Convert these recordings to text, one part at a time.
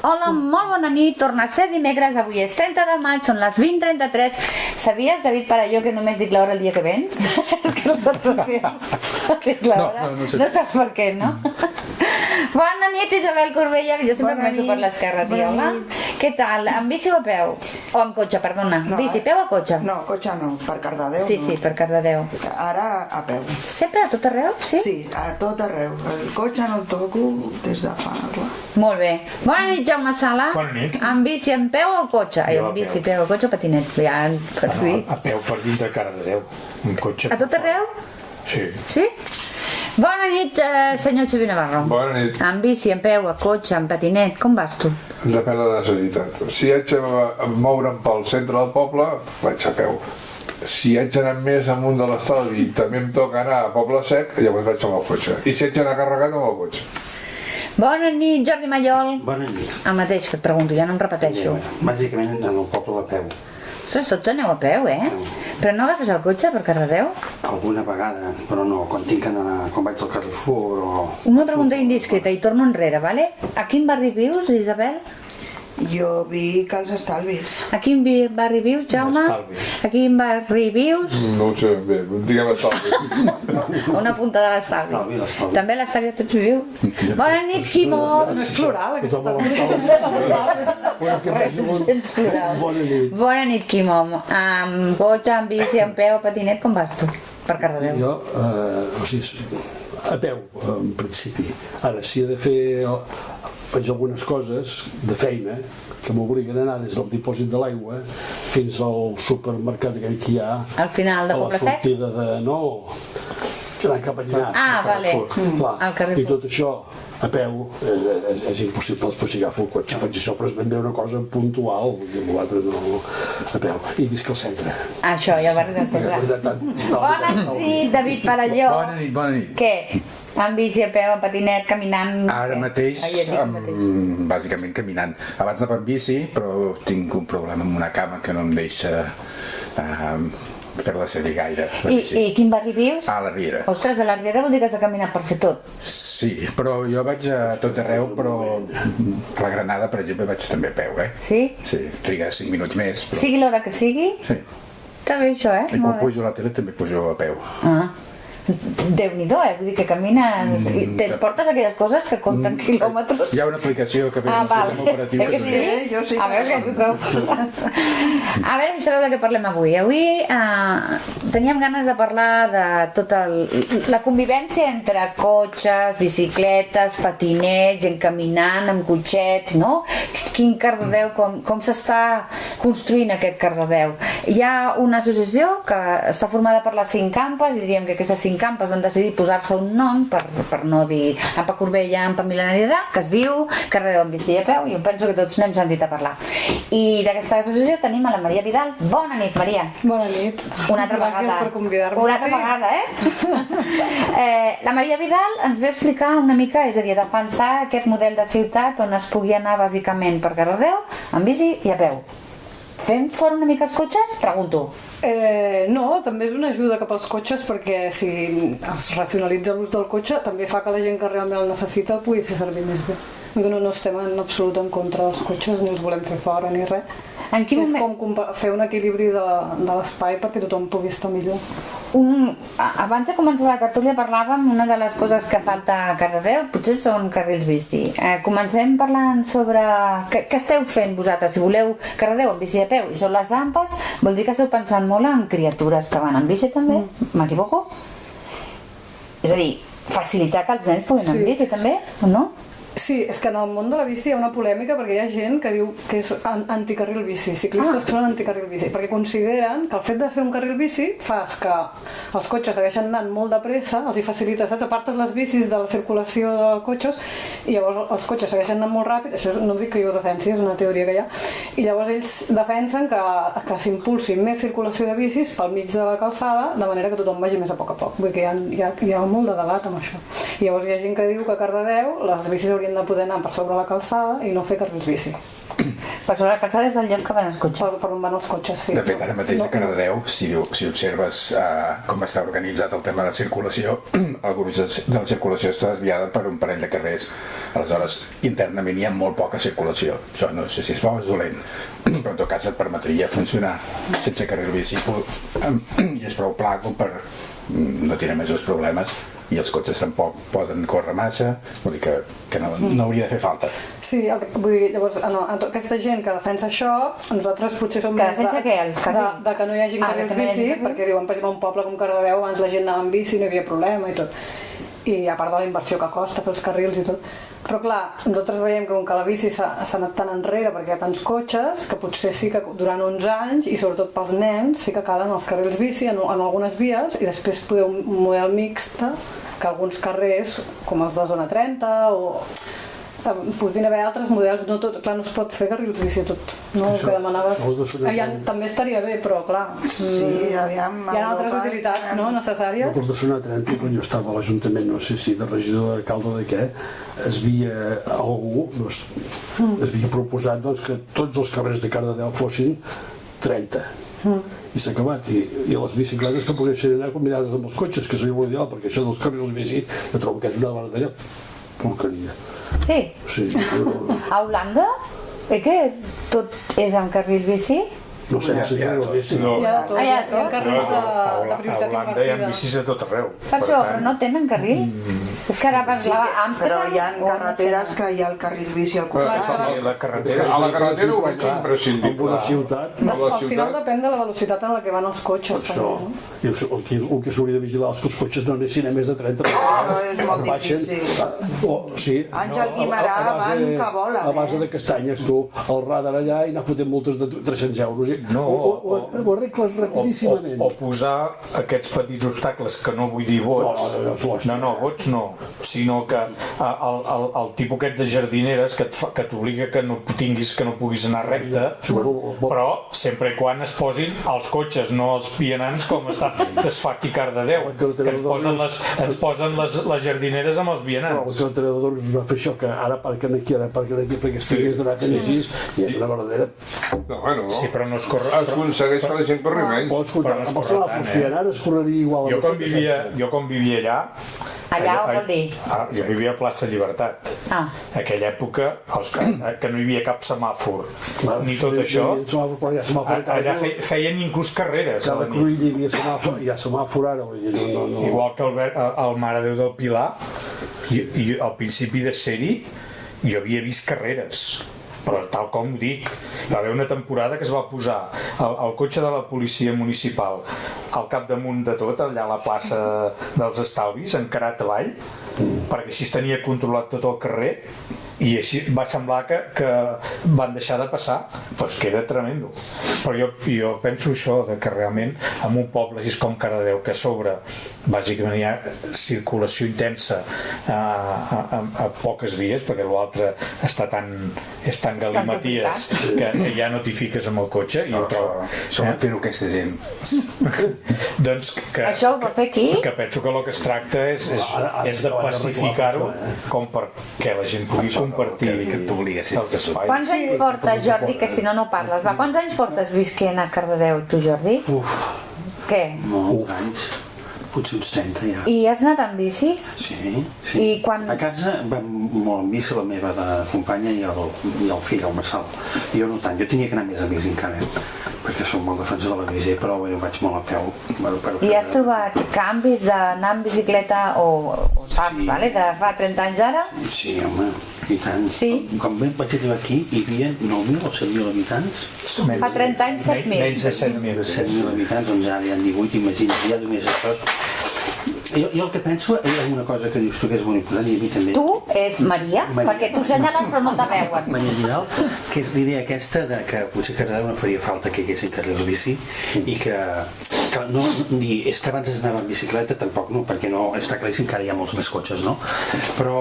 Hola, molt bona nit, torna a ser dimecres, avui és 30 de maig, són les 20:33. Sabies, David Parelló, que només dic l'hora el dia que vens? És que nosaltres dic l'hora, no saps per què, no? Bona nit, Isabel Corbella, que jo sempre començo per l'esquerra, tia, hola. Què tal, amb bici o a peu? O amb cotxe, perdona, bici, peu o cotxe? No, cotxe no, per Cardedeu no. Sí, per Cardedeu. Ara a peu. Sempre a tot arreu, sí? Sí, a tot arreu. El cotxe no el toco des de fa... Molt bé. Bona nit, Jaume Sala. Bona nit. Amb bici, amb peu o cotxe? Jo Amb a bici, peu. peu o cotxe o patinet? Ja, per dir. A peu per dintre Cardedeu, un cotxe. A tot arreu? Sí. Sí? Bona nit, senyor Xavier Navarro. Bona nit. Amb bici, amb peu, a cotxe, amb patinet, com vas tu? Depèn de la necessitat. Si haig de moure'm pel centre del poble, vaig a peu. Si haig d'anar més amunt de l'estalvi i també em toca anar a Poble Sec, llavors vaig amb el cotxe. I si haig d'anar carregat, amb el cotxe. Bona nit, Jordi Mallol. Bona nit. El mateix que et pregunto, ja no em repeteixo. Bàsicament en el poble a peu. Ostres, tots aneu a peu, eh? Però no agafes el cotxe per Cardedeu? Alguna vegada, però no, quan tinc que anar, quan vaig al Carrefour o... Una pregunta indiscreta i torno enrere, vale? A quin barri vius, Isabel? Jo vic als estalvis. A quin barri vius, Jaume? Estalvis. A quin barri vius? No ho sé bé, diguem estalvi. A una punta de l'estalvi. L'estalvi, l'estalvi. També a l'estalvi tots viu? Bona nit, Quimó! És plural, aquesta Ets plural. Bona nit, Quimó. Amb cotxe, amb bici, amb peu, patinet, com vas tu? Per Cardedeu. Jo, o sigui, a peu, en principi. Ara, si he de fer... Faig algunes coses de feina que m'obliguen a anar des del dipòsit de l'aigua fins al supermercat aquell que hi ha Al final de a la Poble Sec? sortida de... No, que anant cap a Llinars. Ah, al vale. Carrefour. Al Carrefour. I tot això a peu és impossible, després si agafo el cotxe faig això, però és ben bé una cosa puntual, i amb l'altre no, a peu. I visc al centre. Això, ja va arribar a centre. Bona nit, David Parelló. Bona nit. Què? Amb bici, a peu, amb patinet, caminant? Ara mateix, Ah, ja et dic mateix. bàsicament caminant. Abans anava amb bici, però tinc un problema amb una cama que no em deixa fer-la servir gaire. I quin barri vius? A la Riera. Ostres, a la Riera vol dir que has de caminar per fer tot. Sí, però jo vaig a tot arreu, però a la Granada, per exemple, vaig també a peu, eh? Sí? Sí, triga 5 minuts més. Però... Sigui l'hora que sigui? Sí. Està bé això, I quan Molt bé. pujo a la tele també pujo a peu. Ah. Déu-n'hi-do, vull dir que camines... I te portes aquelles coses que compten quilòmetres? Hi ha una aplicació que ve al vale. sistema operatiu. Que sí? Jo sí. A veure, que tothom... A veure si sabeu de què parlem avui. Avui teníem ganes de parlar de tota la convivència entre cotxes, bicicletes, patinets, gent caminant, amb cotxets, no? Quin Cardedeu, com s'està construint aquest Cardedeu. Hi ha una associació que està formada per les 5 campes i diríem que aquestes 5 campes van decidir posar-se un nom per no dir Ampa Corbella, Ampa Milenària, que es diu Cardedeu amb bici i a peu, i jo penso que tots n'hem sentit a parlar. I d'aquesta associació tenim a la Maria Vidal. Bona nit, Maria. Bona nit. Una altra Gràcies vegada. per convidar-me. Una altra vegada, eh? La Maria Vidal ens ve explicar una mica, és a dir, defensar aquest model de ciutat on es pugui anar bàsicament per Cardedeu, amb bici i a peu. Fem fora una mica els cotxes? Pregunto. No, també és una ajuda cap als cotxes perquè si es racionalitza l'ús del cotxe també fa que la gent que realment el necessita el pugui fer servir més bé. No estem en absolut en contra dels cotxes, ni els volem fer fora ni res. En quin és moment... com fer un equilibri de l'espai perquè tothom pugui estar millor. Abans de començar la tertúlia parlàvem, una de les coses que falta a Cardedeu potser són carrils bici. Comencem parlant sobre què esteu fent vosaltres. Si voleu Cardedeu amb bici a peu i són les ampes, vol dir que esteu pensant molt en criatures que van amb bici també? M'equivoco? És a dir, facilitar que els nens puguin anar amb bici també, o no? Sí, és que en el món de la bici hi ha una polèmica perquè hi ha gent que diu que és anticarril bici, ciclistes que són anticarril bici, perquè consideren que el fet de fer un carril bici fas que els cotxes segueixen anant molt de pressa, els hi facilita, saps? Apartes les bicis de la circulació de cotxes i llavors els cotxes segueixen anant molt ràpid, això no dic que jo ho defensi, és una teoria que hi ha, i llavors ells defensen que s'impulsi més circulació de bicis pel mig de la calçada, de manera que tothom vagi més a poc. Vull dir que hi ha molt de debat amb això. I llavors hi ha gent que diu que a Cardedeu les bicis haurien de poder anar per sobre la calçada i no fer carrils bici. Per sobre la calçada és el lloc que van els cotxes. Per on van els cotxes, sí. De fet, ara mateix a Cardedeu, si observes com està organitzat el tema de la circulació, el gruix de la circulació està desviada per un parell de carrers. Aleshores, internament hi ha molt poca circulació. Això no sé si és bo o és dolent, però en tot cas et permetria funcionar sense carril bici i és prou pla com per no tenir majors problemes i els cotxes tampoc poden córrer massa, vull dir que no hauria de fer falta. Sí, vull dir, llavors, aquesta gent que defensa això, nosaltres potser som que defensa què? Els carrils? De que no hi hagi carrils bici, perquè diuen, per exemple, un poble com Cardedeu, abans la gent anava amb bici, no hi havia problema i tot. I a part de la inversió que costa fer els carrils i tot. Però clar, nosaltres veiem que com que la bici s'ha anat tan enrere perquè hi ha tants cotxes, que potser sí que durant uns anys, i sobretot pels nens, sí que calen els carrils bici en algunes vies, i després poder un model mixt, que alguns carrers, com els de zona 30, o podrien haver altres models, no tot, clar, no es pot fer carrils bici tot, no? El que demanaves també estaria bé, però clar, sí, aviam, hi ha altres utilitats necessàries. Els de zona 30, quan jo estava a l'Ajuntament, no sé si de regidor, d'alcalde de què, es havia proposat que tots els carrers de Cardedeu fossin 30. I s'ha acabat, i les bicicletes que poguessin anar combinades amb els cotxes, que seria molt ideal, perquè això dels carrils bici jo trobo que és una verdadera porqueria. Sí? Sí. A Holanda? Que tot és amb carril bici? No sé si carrils bici. No. Hi ha de tot, hi ha carrils de A prioritat Holanda hi ha invertida. bicis a tot arreu. Per això, però no tenen carril? És que ara parlava Però Amsterdam... hi ha carreteres que hi ha el carril bici al costat. Sí, la carretera... A la carretera ho veig imprescindible. En una ciutat, Al final depèn de la velocitat en la que van els cotxes. això, també, no? el que s'hauria de vigilar és que els cotxes no anessin a més de 30 és molt difícil. Sí, Àngel Guimarà van que volen, a base de castanyes, tu, el radar allà i anar fotent multes de 300 euros. No, ho arregles rapidíssimament. O posar aquests petits obstacles, que no vull dir vots, no, vots no, sinó que el tipus aquest de jardineres que t'obliga que no puguis anar recte, però sempre i quan es posin els cotxes, no els vianants, com es fa aquí a Cardedeu, que ens posen les jardineres amb els El vianants. entrenador us va fer això, que ara aparquen aquí, perquè estigués donat en així, i és una verdadera... No, bueno, Sí, però no es corre... es aconsegueix que la gent corri menys. Pots comptar, amb els telèfons que hi ha ara es correria igual. Jo quan vivia allà... Allà ho vol dir? Jo vivia a plaça Llibertat. Aquella època que no hi havia cap semàfor ni tot això, allà feien inclús carreres. Cada cruïlla hi havia semàfor, hi ha semàfor ara. Igual que el Mare Déu del Pilar, i al principi de ser-hi jo havia vist carreres, però tal com ho dic, hi va haver una temporada que es va posar el cotxe de la policia municipal al capdamunt de tot, allà a la plaça dels Estalvis, encarat avall, perquè així es tenia controlat tot el carrer, i així va semblar que van deixar de passar, doncs que era tremendo. Però jo penso això, que realment en un poble així com Cardedeu, que a sobre bàsicament hi ha circulació intensa a poques vies, perquè l'altre és tan galimaties que ja no t'hi fiques amb el cotxe, i ho trobo. Som a fer-ho aquesta gent. Doncs Això ho va fer aquí? que penso que el que es tracta és de pacificar-ho com perquè la gent pugui compartir que t'obliga a ser els espais. Quants anys portes, Jordi, que si no parles, va? Quants anys portes visquent a Cardedeu, tu, Jordi? Què? Molts anys. Potser uns 30 ja. I has anat amb bici? Sí. I quan... A casa vam molt amb bici la meva companya i el fill, el Marçal. I jo no tant, jo tenia que anar més a bici encara, perquè som molt defensor de la bici, però jo vaig molt a peu. I has trobat canvis d'anar amb bicicleta o saps, vale, de fa 30 anys ara? Sí, home, i tant. Sí. Quan vaig arribar aquí hi havia 9.000 o 7.000 habitants. Fa 30 anys 7.000. Menys de 7.000. 7.000 habitants, doncs ara hi ha 18, imagina't, ja només això. Jo el que penso és una cosa que dius tu que és molt important, i a mi també. Tu és Maria, perquè tu senyales però no te veuen. Maria Vidal, que és l'idea aquesta de que potser a Cardedeu no faria falta que hi haguessin carrils bici i que no, és que abans es anava en bicicleta, tampoc no, perquè no, està claríssim que ara hi ha molts més cotxes, no? Però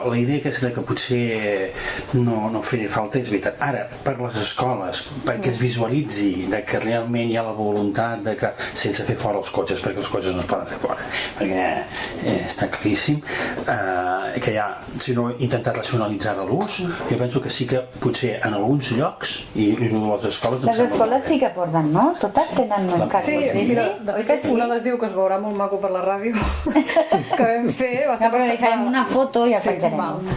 la idea aquesta que potser no faria falta és veritat. Ara, per les escoles, perquè es visualitzi de que realment hi ha la voluntat de que sense fer fora els cotxes, perquè els cotxes no es poden fer fora, perquè està claríssim que ja, si no intentar racionalitzar l'ús, jo penso que sí que potser en alguns llocs i les escoles les escoles sí que porten, no? Totes tenen carrils bici, oi que sí? Un adhesiu que es veurà molt maco per la ràdio que vam fer va ser però li farem una foto i el penjarem.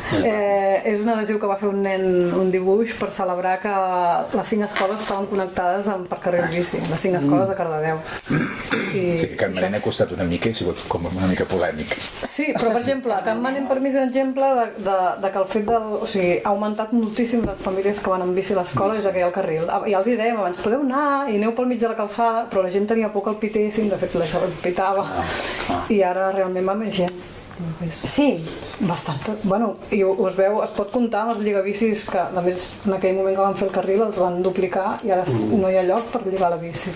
És un adhesiu que va fer un nen, un dibuix per celebrar que les 5 escoles estaven connectades per carril bici, les 5 escoles de Cardedeu. Sí, que Can Marina ha costat una mica i ha sigut com una mica polèmic. Sí, però per exemple, Can Marina per mi és un exemple de que el fet o sigui, ha augmentat moltíssim les famílies que van amb bici a l'escola des que hi ha el carril. Ja els hi dèiem abans, podeu anar i aneu pel mig de la calçada, però la gent tenia por que el pitessin, de fet això el pitava, i ara realment va més gent. Sí. Bastant. Bueno, i es veu, es pot comptar amb els lligabicis que, a més, en aquell moment que van fer el carril els van duplicar i ara no hi ha lloc per lligar la bici.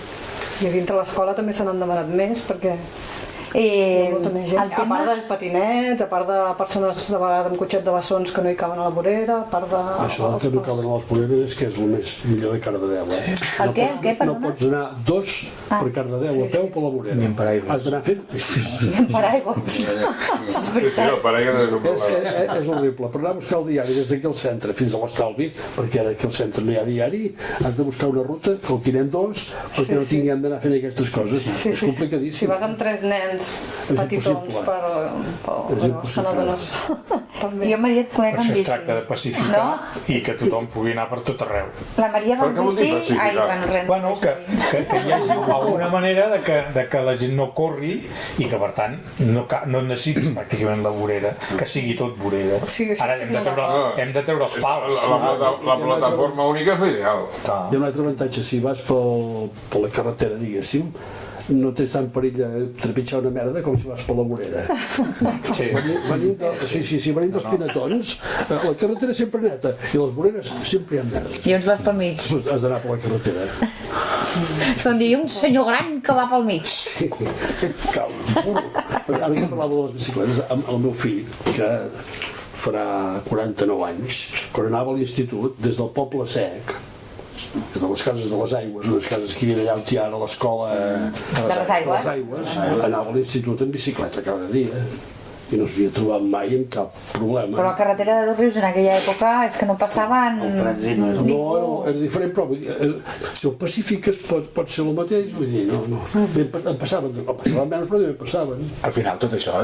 I dintre l'escola també se n'han demanat més perquè a part de patinets, a part de persones de vegades amb cotxet de bessons que no hi caben a la vorera, a part de... Això que no caben a les voreres és que és el més millor de Cardedeu. El què? No pots anar dos per Cardedeu a peu per la vorera. Ni en paraigües. Has d'anar fent així. Ni en paraigües. És veritat. És horrible. Per anar a buscar el diari des d'aquí al centre fins a l'Estalvi, perquè ara aquí al centre no hi ha diari, has de buscar una ruta, que el quinem dos, perquè no tinguem d'anar fent aquestes coses. És complicadíssim. Si vas amb 3 nens petitons se n'adones també. Jo, Maria, et conec Per amb això es bici. tracta de pacificar i que tothom pugui anar per tot arreu. La Maria va amb bici... Ai, Bueno, que hi hagi alguna manera de que la gent no corri i que, per tant, no necessitis pràcticament la vorera, que sigui tot vorera. Ara hem de treure els pals. La plataforma única és l'ideal. Hi ha un altre avantatge, si vas per la carretera, diguéssim, no tens tant perill de trepitjar una merda com si vas per la vorera. Sí. Venint dels pinatons, la carretera sempre neta i les voreres sempre hi ha merdes. I uns vas pel mig. Has d'anar per la carretera. És com dir un senyor gran que va pel mig. Sí, aquest cau, burro. Ara que parlava de les bicicletes, amb el meu fill, que farà 49 anys, quan anava a l'institut, des del Poble Sec, des de les cases de les Aigües, unes cases que hi havia allà on hi ha a l'escola de les Aigües, anava a l'institut en bicicleta cada dia i no s'havia trobat mai amb cap problema. però la carretera de Dos Rius en aquella època és que no passaven no, era diferent, però vull dir, si el Pacífic pot ser el mateix, vull dir, no. Em passaven menys, però també passaven. Al final tot això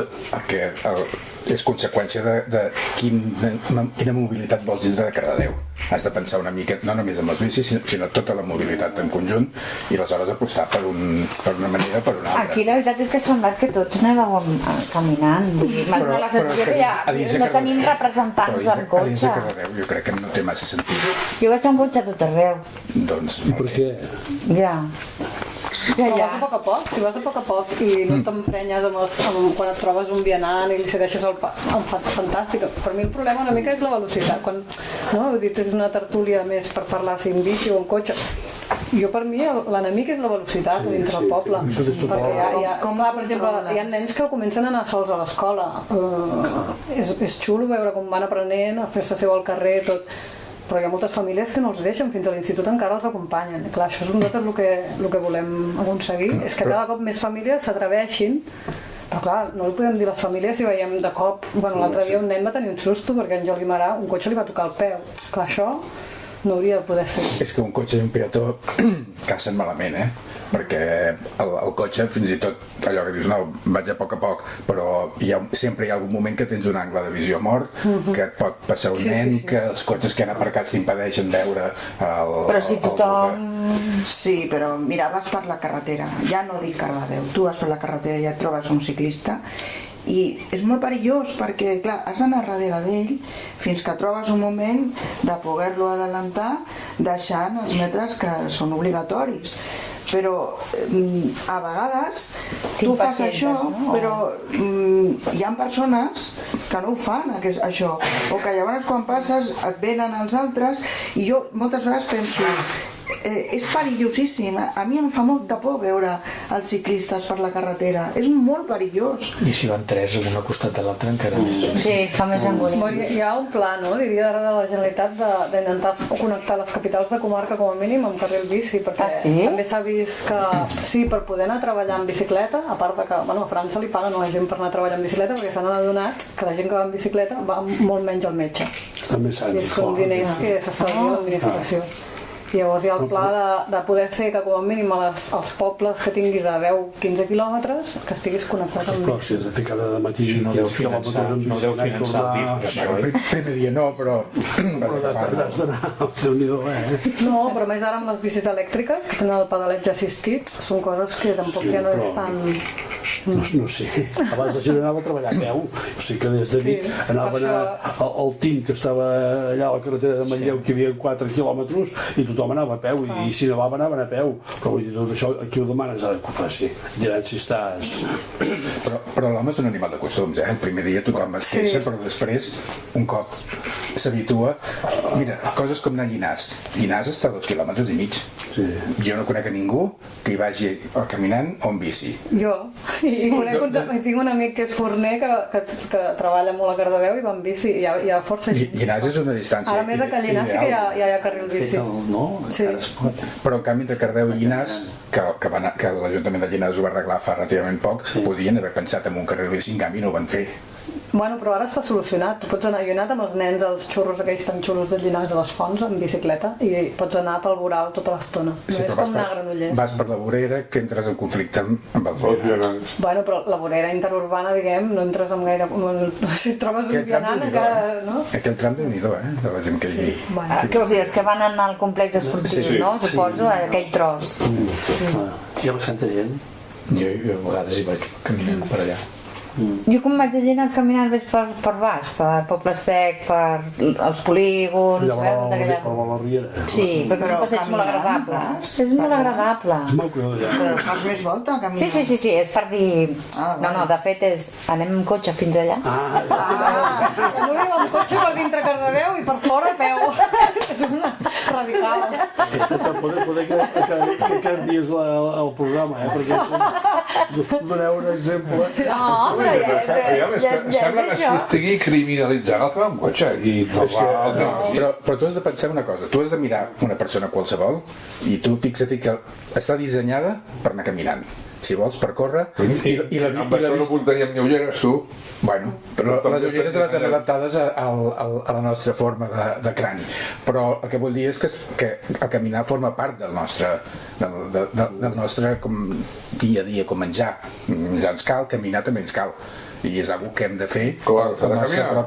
és conseqüència de quina mobilitat vols dintre de Cardedeu. Has de pensar una mica, no només amb les bicis, sinó tota la mobilitat en conjunt i aleshores apostar per una manera o per una altra. Aquí la veritat és que ha semblat que tots anàvem caminant. M'ha donat la sensació que ja no tenim representants en cotxe. A dins de Cardedeu jo crec que no té massa sentit. Jo vaig amb cotxe a tot arreu. Doncs Per què? Ja. Però vas a poc a poc i no t'emprenyes quan et trobes un vianant i li cedeixes el fantàstic. Per mi el problema una mica és la velocitat. Quan heu dit és una tertúlia més per parlar si en bici o en cotxe, jo per mi l'enemic és la velocitat dintre del poble, perquè per exemple hi ha nens que comencen a anar sols a l'escola, és xulo veure com van aprenent a fer-se seu al carrer tot, però hi ha moltes famílies que no els deixen, fins a l'institut encara els acompanyen. Clar, això és nosaltres el que volem aconseguir, és que cada cop més famílies s'atreveixin. Però clar, no li podem dir a les famílies si veiem de cop... L'altre dia un nen va tenir un susto perquè en Jordi Marà un cotxe li va tocar el peu. Clar, això no hauria de poder ser. És que un cotxe i un peató cacen malament, perquè el cotxe, fins i tot allò que dius, no, vaig a poc, però sempre hi ha algun moment que tens un angle de visió mort, que et pot passar un nen, que els cotxes que han aparcats t'impedeixen veure Però si tothom... Sí, però mira, vas per la carretera, ja no dic Cardedeu, tu vas per la carretera i ja et trobes un ciclista i és molt perillós perquè, clar, has d'anar darrere d'ell fins que trobes un moment de poder-lo adelantar deixant els metres que són obligatoris. però a vegades Tinc tu fas pacientes, això, no? però hi ha persones que no ho fan, això, o que llavors quan passes et venen els altres, i jo moltes vegades penso, és perillosíssim, a mi em fa molta por veure els ciclistes per la carretera, és molt perillós. I si van tres un al costat de l'altre encara més. Sí, fa més embolic. Bueno, hi ha un pla, no? Diria ara de la Generalitat d'intentar connectar les capitals de comarca com a mínim amb carril bici, perquè sí? també s'ha vist que sí, per poder anar a treballar en bicicleta, a part de que a França li paguen a la gent per anar a treballar en bicicleta, perquè s'han adonat que la gent que va en bicicleta va molt menys al metge. Està més I sants. són diners que s'estalvia l'administració. I llavors hi ha el pla de poder fer que com a mínim als pobles que tinguis a 10-15 quilòmetres que estiguis connectat amb Però si has de fer cada matí No deu 15 finançar, quilòmetres amb no deu bicicleta i finançar el tornar... llibre. Bueno, primer dia no, però... Però has d'anar, Déu-n'hi-do, No, però més ara amb les bicis elèctriques, que tenen el pedaletge assistit, són coses que tampoc ja no és tan... No sé, abans la gent anava a treballar a peu, o sigui que des de Vic anaven al TIM, que estava allà a la carretera de Manlleu, que hi havia 4 quilòmetres, i tothom anava a peu, i si nevava anaven a peu, però vull dir, tot això, aquí ho demanes ara que ho faci, diran si estàs... Però l'home és un animal de costums, eh? El primer dia tothom es queixa, però després, un cop s'habitua... Mira, coses com anar a Llinars. Llinars està a 2,5 quilòmetres. Sí. Jo no conec a ningú que hi vagi o caminant o en bici. Jo, i tinc un amic que és forner que treballa molt a Cardedeu i va en bici, i hi ha força gent. Llinars és una distància Ara més a Callinars sí que hi ha carril bici. No? Sí. Ara es pot. Però en canvi entre Cardedeu i Llinars, que l'Ajuntament de Llinars ho va arreglar fa relativament poc, podien haver pensat en un carril bici, en canvi no ho van fer. Bueno, però ara està solucionat. Tu pots anar, jo he anat amb els nens als xurros aquells tan xulos de Llinars de les Fonts en bicicleta i pots anar pel voral tota l'estona. No és com anar a Granollers. Vas per la vorera que entres en conflicte amb els vianants. Bueno, però la vorera interurbana, diguem, no entres amb gaire... Si et trobes un vianant encara... No? Aquell tram déu-n'hi-do, de la gent que hi... Què vols dir? És que van anar al complex esportiu, no? Suposo, aquell tros. Hi ha bastanta gent. Jo a vegades hi vaig caminant per allà. Jo quan vaig a Llinars caminant vaig per baix, per Poble Sec, per els polígons, Allà tota aquella... per la Riera. Sí, perquè és un passeig molt agradable. És molt agradable. És maco d'allà. Però fas més volta caminant. Sí, és per dir... No, de fet és... Anem amb cotxe fins allà. No anem amb cotxe per dintre Cardedeu i per fora a peu. És una radical. Escolta, poder que canvies el programa, perquè doneu un exemple. No, però Sembla que s'estigui criminalitzant el que va amb cotxe i no va al temps. Però tu has de pensar una cosa, tu has de mirar una persona qualsevol i tu fixa't que està dissenyada per anar caminant. Si vols per córrer Amb això no portaríem ni ulleres, tu. Bueno, però les ulleres les hem adaptades a la nostra forma de crani, però el que vull dir és que el caminar forma part del nostre com dia a dia, com menjar ens cal, caminar també ens cal i és una que hem de fer. Clar, s'ha de caminar.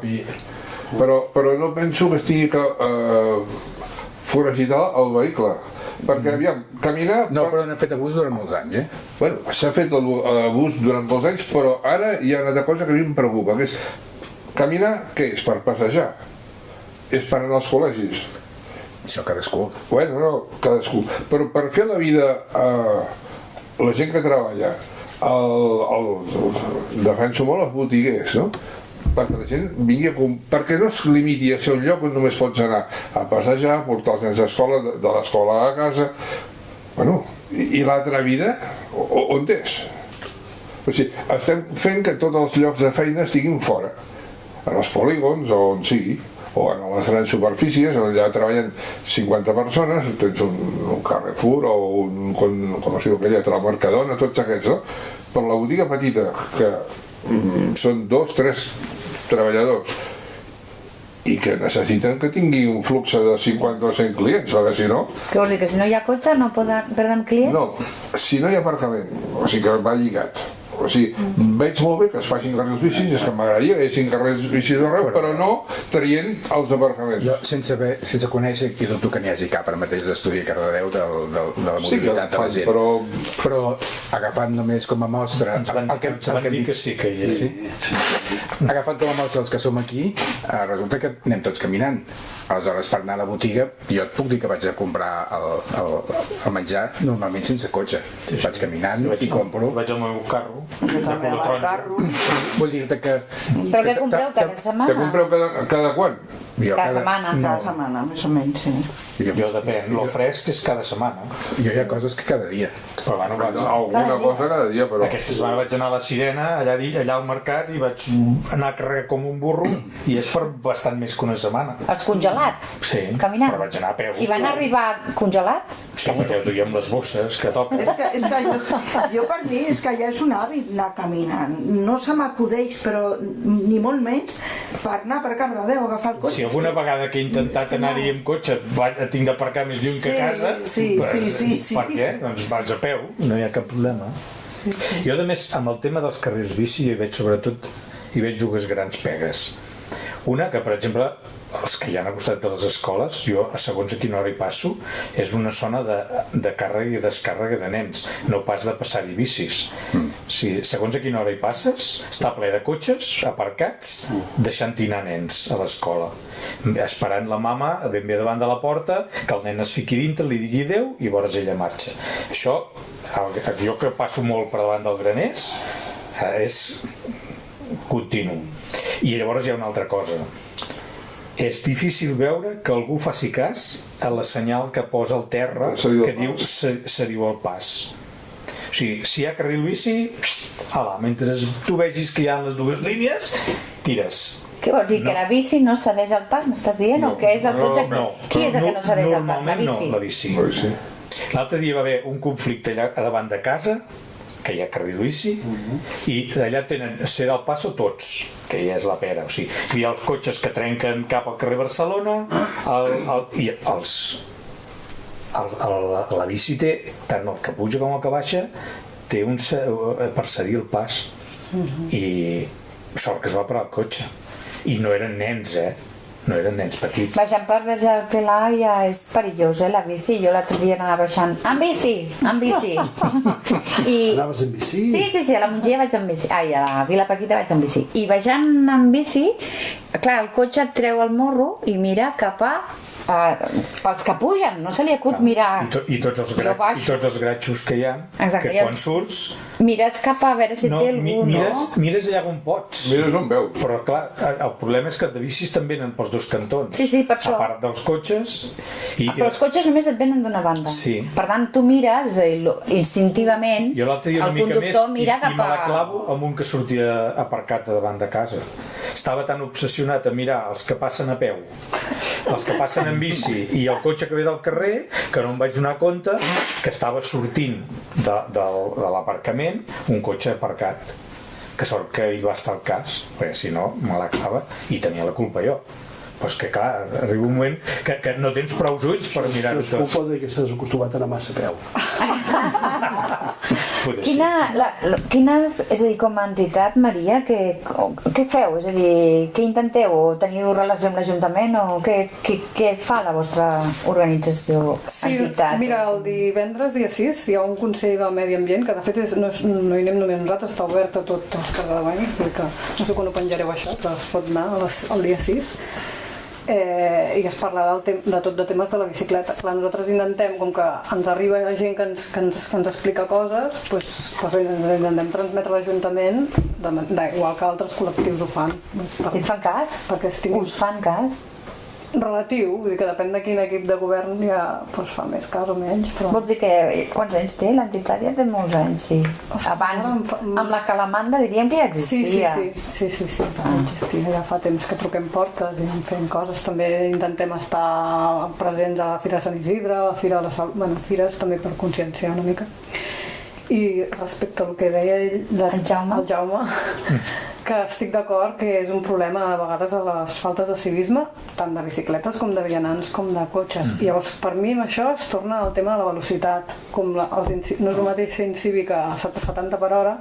Però no penso que estigui foragitar el vehicle, perquè aviam, caminar... No, però n'hem fet abús durant molts anys, Bueno, s'ha fet abús durant molts anys, però ara hi ha una altra cosa que a mi em preocupa, que és caminar, què és? Per passejar? És per anar als col·legis? Això cadascú. Bueno, no, cadascú. Però per fer la vida la gent que treballa, defenso molt els botiguers, no? Perquè la gent vingui perquè no es limiti a ser un lloc on només pots anar a passejar, portar els nens a escola, de l'escola a casa. Bueno, i l'altra vida on és? O sigui, estem fent que tots els llocs de feina estiguin fora, en els polígons o on sigui, o en les grans superfícies on allà treballen 50 persones, tens un Carrefour o com es diu aquella, la Mercadona, tots aquests, no? Per la botiga petita, que són 2, 3 treballadors i que necessiten que tingui un flux de 50 o 100 clients, perquè si no... Què vols dir, que si no hi ha cotxe no perden clients? No, si no hi ha aparcament, o sigui que va lligat, O sigui, veig molt bé que es facin carrils bicis, és que m'agradaria que hi haguessin carrils bicis arreu, però no traient els aparcaments. Jo, sense conèixer, i dubto que n'hi hagi cap ara mateix d'estudi a Cardedeu de la mobilitat de la gent, però agafant només com a mostra ens van dir que sí que hi és. Agafant com a mostra els que som aquí, resulta que anem tots caminant. Aleshores, per anar a la botiga, jo et puc dir que vaig a comprar el menjar normalment sense cotxe. Vaig caminant i compro. Vaig al meu carro. Jo també amb el carro. Vull dir-te que... Però què compreu cada setmana? Que compreu cada quan? Cada setmana. Cada setmana, més o menys, sí. Jo depèn, lo fresc és cada setmana. Jo hi ha coses que cada dia. Però bueno, Alguna cosa cada dia, però... aquesta setmana vaig anar a la Sirena, allà al mercat, i vaig anar a carregar com un burro, i és per bastant més que una setmana. Els congelats? Sí, caminant. però vaig anar a peu. I van arribar congelats? Sí, perquè ho duia amb les bosses, que toca. És que jo per mi és que ja és un hàbit anar caminant. No se m'acudeix, però ni molt menys per anar per Cardedeu, agafar el cotxe. Si alguna vegada que he intentat anar-hi amb cotxe tinc d'aparcar més lluny que a casa, sí. per què? Doncs vaig a peu, no hi ha cap problema. Jo, a més, amb el tema dels carrils bici, hi veig dues grans pegues. Una, que per exemple, els que hi ha al costat de les escoles, jo a segons a quina hora hi passo, és una zona de càrrega i descàrrega de nens, no pas de passar-hi bicis. Segons a quina hora hi passes, està ple de cotxes aparcats, deixant-hi anar nens a l'escola, esperant la mama ben bé davant de la porta, que el nen es fiqui dintre, li digui adeu i llavors ella marxa. Això, jo que passo molt per davant del Graners, és continu. I llavors hi ha una altra cosa. És difícil veure que algú faci cas a la senyal que posa al terra que diu cediu el pas. O sigui, si hi ha carril bici, mentre tu vegis que hi ha les dues línies, tires. Què vols dir, que la bici no cedeix el pas, m'estàs dient? O que és el cotxe? Qui és el que no cedeix el pas? La bici? No, la bici. L'altre dia va haver un conflicte allà davant de casa, que hi ha carril bici, i allà tenen ceder el passo tots, que ja és la pera. O sigui, hi ha els cotxes que trenquen cap al carrer Barcelona, i la bici té, tant el que puja com el que baixa, té per cedir el pas. I sort que es va parar el cotxe. I no eren nens, no eren nens petits. Baixant per Verge del Pilar ja és perillós, la bici. Jo l'altre dia anava baixant amb bici. Anaves amb bici? Sí, a la Montgia vaig amb bici. Ai, a la Vila Paquita vaig amb bici. I baixant amb bici, clar, el cotxe et treu el morro i mira cap a pels que pugen, no se li acut mirar. I tots els gratxos que hi ha, exacte, que quan surts mires cap a veure si té algú, mires allà on pots, mires on veus, però clar, el problema és que de bicis també venen pels dos cantons, sí, per això, a part dels cotxes però els cotxes només et venen d'una banda, per tant tu mires instintivament, el conductor mira cap a... i me la clavo amb un que sortia aparcat davant de casa. Estava tan obsessionat a mirar els que passen a peu, els que passen en bici i el cotxe que ve del carrer, que no em vaig donar compte que estava sortint de l'aparcament un cotxe aparcat, que sort que hi va estar el cas, perquè si no me la clava i tenia la culpa jo. Però és que clar, arriba un moment que no tens prou ulls per mirar-ho tot. Això és culpa que estàs acostumat a anar massa a peu. Quines, és a dir, com a entitat, Maria, què feu? És a dir, què intenteu? Teniu relació amb l'Ajuntament o què fa la vostra organització, entitat? Mira, el divendres, dia 6, hi ha un Consell del Medi Ambient, que de fet no hi anem només nosaltres, està obert a tots els cardedeuencs, vull dir que no sé quan ho penjareu això, però es pot anar el dia 6. I es parla de tot de temes de la bicicleta. Clar, nosaltres intentem, com que ens arriba gent que ens explica coses, doncs intentem transmetre a l'Ajuntament igual que altres col·lectius ho fan. I et fan cas? Us fan cas? Relatiu, vull dir que depèn de quin equip de govern ja fa més cas o menys, però... Vols dir que quants anys té? L'entitat ja té molts anys, sí. Abans, amb la Calamanda diríem que ja existia. Sí, existia, ja fa temps que truquem portes i fem coses. També intentem estar presents a la Fira de Sant Isidre, a la Fira de la Salut, fires també per conscienciar una mica. I respecte al que deia ell, el Jaume, que estic d'acord que és un problema a vegades a les faltes de civisme, tant de bicicletes com de vianants com de cotxes. I llavors per mi amb això es torna al tema de la velocitat, no és el mateix ser incívic a 70 per hora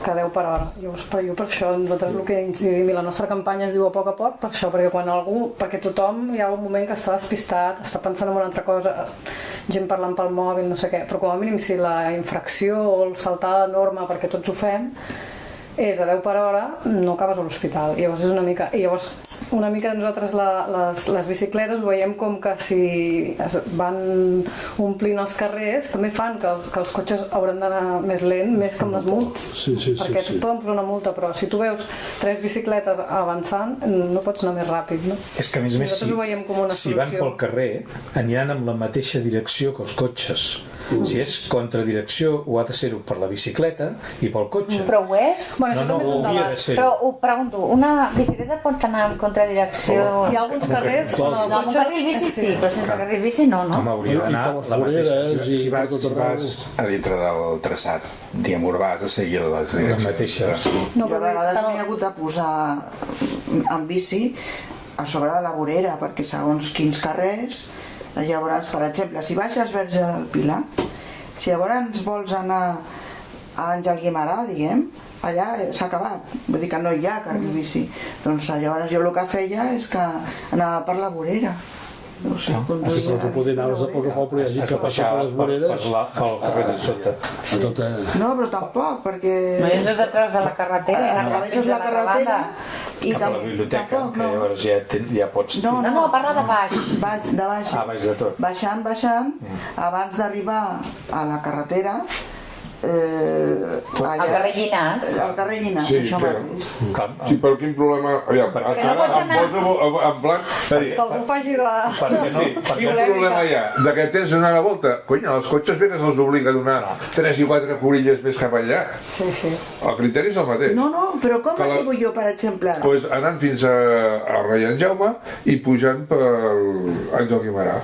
que 10 per hora. Llavors, jo per això, nosaltres el que incidim, i la nostra campanya es diu a poc, per això, perquè tothom hi ha un moment que està despistat, està pensant en una altra cosa, gent parlant pel mòbil, no sé què, però com a mínim si la infracció o el saltar la norma, perquè tots ho fem, és a 10 per hora, no acabes a l'hospital. Llavors és una mica nosaltres les bicicletes veiem com que si es van omplint els carrers també fan que els cotxes hauran d'anar més lent, més que amb les multes. Perquè et poden posar una multa, però si tu veus 3 bicicletes avançant no pots anar més ràpid, no? És que a més si van pel carrer aniran amb la mateixa direcció que els cotxes. Si és contradirecció ho ha de ser-ho per la bicicleta i pel cotxe. Però ho és? Bueno, això també és un debat. Però ho pregunto, una bicicleta pot anar en contradirecció? Hi ha alguns carrers on el cotxe... No, carril bici sí, però sense carril bici no. Home, hauria d'anar la mateixa. Si vas a dintre del traçat, diguem, urbà, has de seguir les direccions. Jo a vegades m'he hagut de posar en bici a sobre de la vorera, perquè segons quins carrers, llavors, per exemple, si baixes Verge del Pilar, si llavors vols anar a Àngel Guimerà, diguem, allà s'ha acabat, vull dir que no hi ha carril bici. Doncs llavors jo el que feia és que anava per la vorera. No sé, però que poder anaves a poc a poc, però hi ha gent que passa per les voreres. Pel carrer de sota. No, però tampoc, perquè... No, ens has de treure a la carretera. Travesses la carretera i cap a la biblioteca, que llavors ja pots... No, a parlar de baix. De baix. Baix de tot. Baixant, abans d'arribar a la carretera, al carrer Llinàs. Al carrer Llinàs, sí, això mateix. Sí, però quin problema... Aviam, no pots anar... em poso en blanc... Que algú faci de... Quin problema hi ha? De que tens d'anar a la volta? Cony, els cotxes bé que se'ls obliga a donar 3 i 4 corilles més cap allà. Sí. El criteri és el mateix. No, però com arribo jo, per exemple? Pues anant fins a Rei en Jaume i pujant per Àngel Guimerà.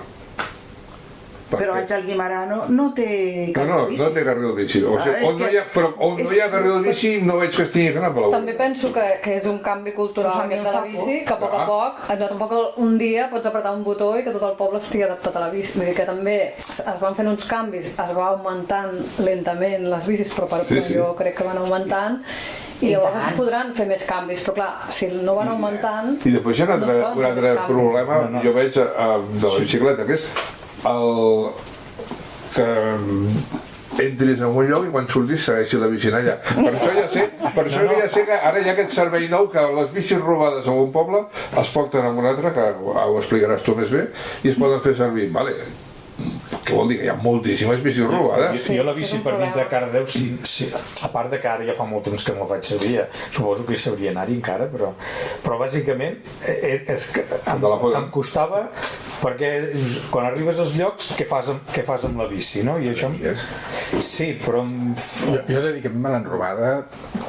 Però Àngel Guimerà no té carril bici. No té carril bici. O sigui, on no hi ha carril bici no veig que estigui que anar per la vorera. També penso que és un canvi cultural aquest de la bici, que a poc, tampoc un dia pots apretar un botó i que tot el poble estigui adaptat a la bici. Vull dir que també es van fent uns canvis, es va augmentant lentament les bicis, però jo crec que van augmentant, i llavors es podran fer més canvis, però clar, si no van augmentant... I després hi ha un altre problema, jo veig de la bicicleta, que és el que entris en un lloc i quan surtis segueixi la bici allà. Per això ja sé que ara hi ha aquest servei nou que les bicis robades a un poble es porten a un altre, que ho explicaràs tu més bé, i es poden fer servir. Vale. Què vol dir? Que hi ha moltíssimes bicis robades. Jo la bici per dintre de Cardedeu, a part de que ara ja fa molt temps que no la faig servir, suposo que hi sabria anar-hi encara, però bàsicament em costava, perquè quan arribes als llocs què fas amb la bici, no? I això... Sí, però... Jo he de dir que a mi me l'han robada,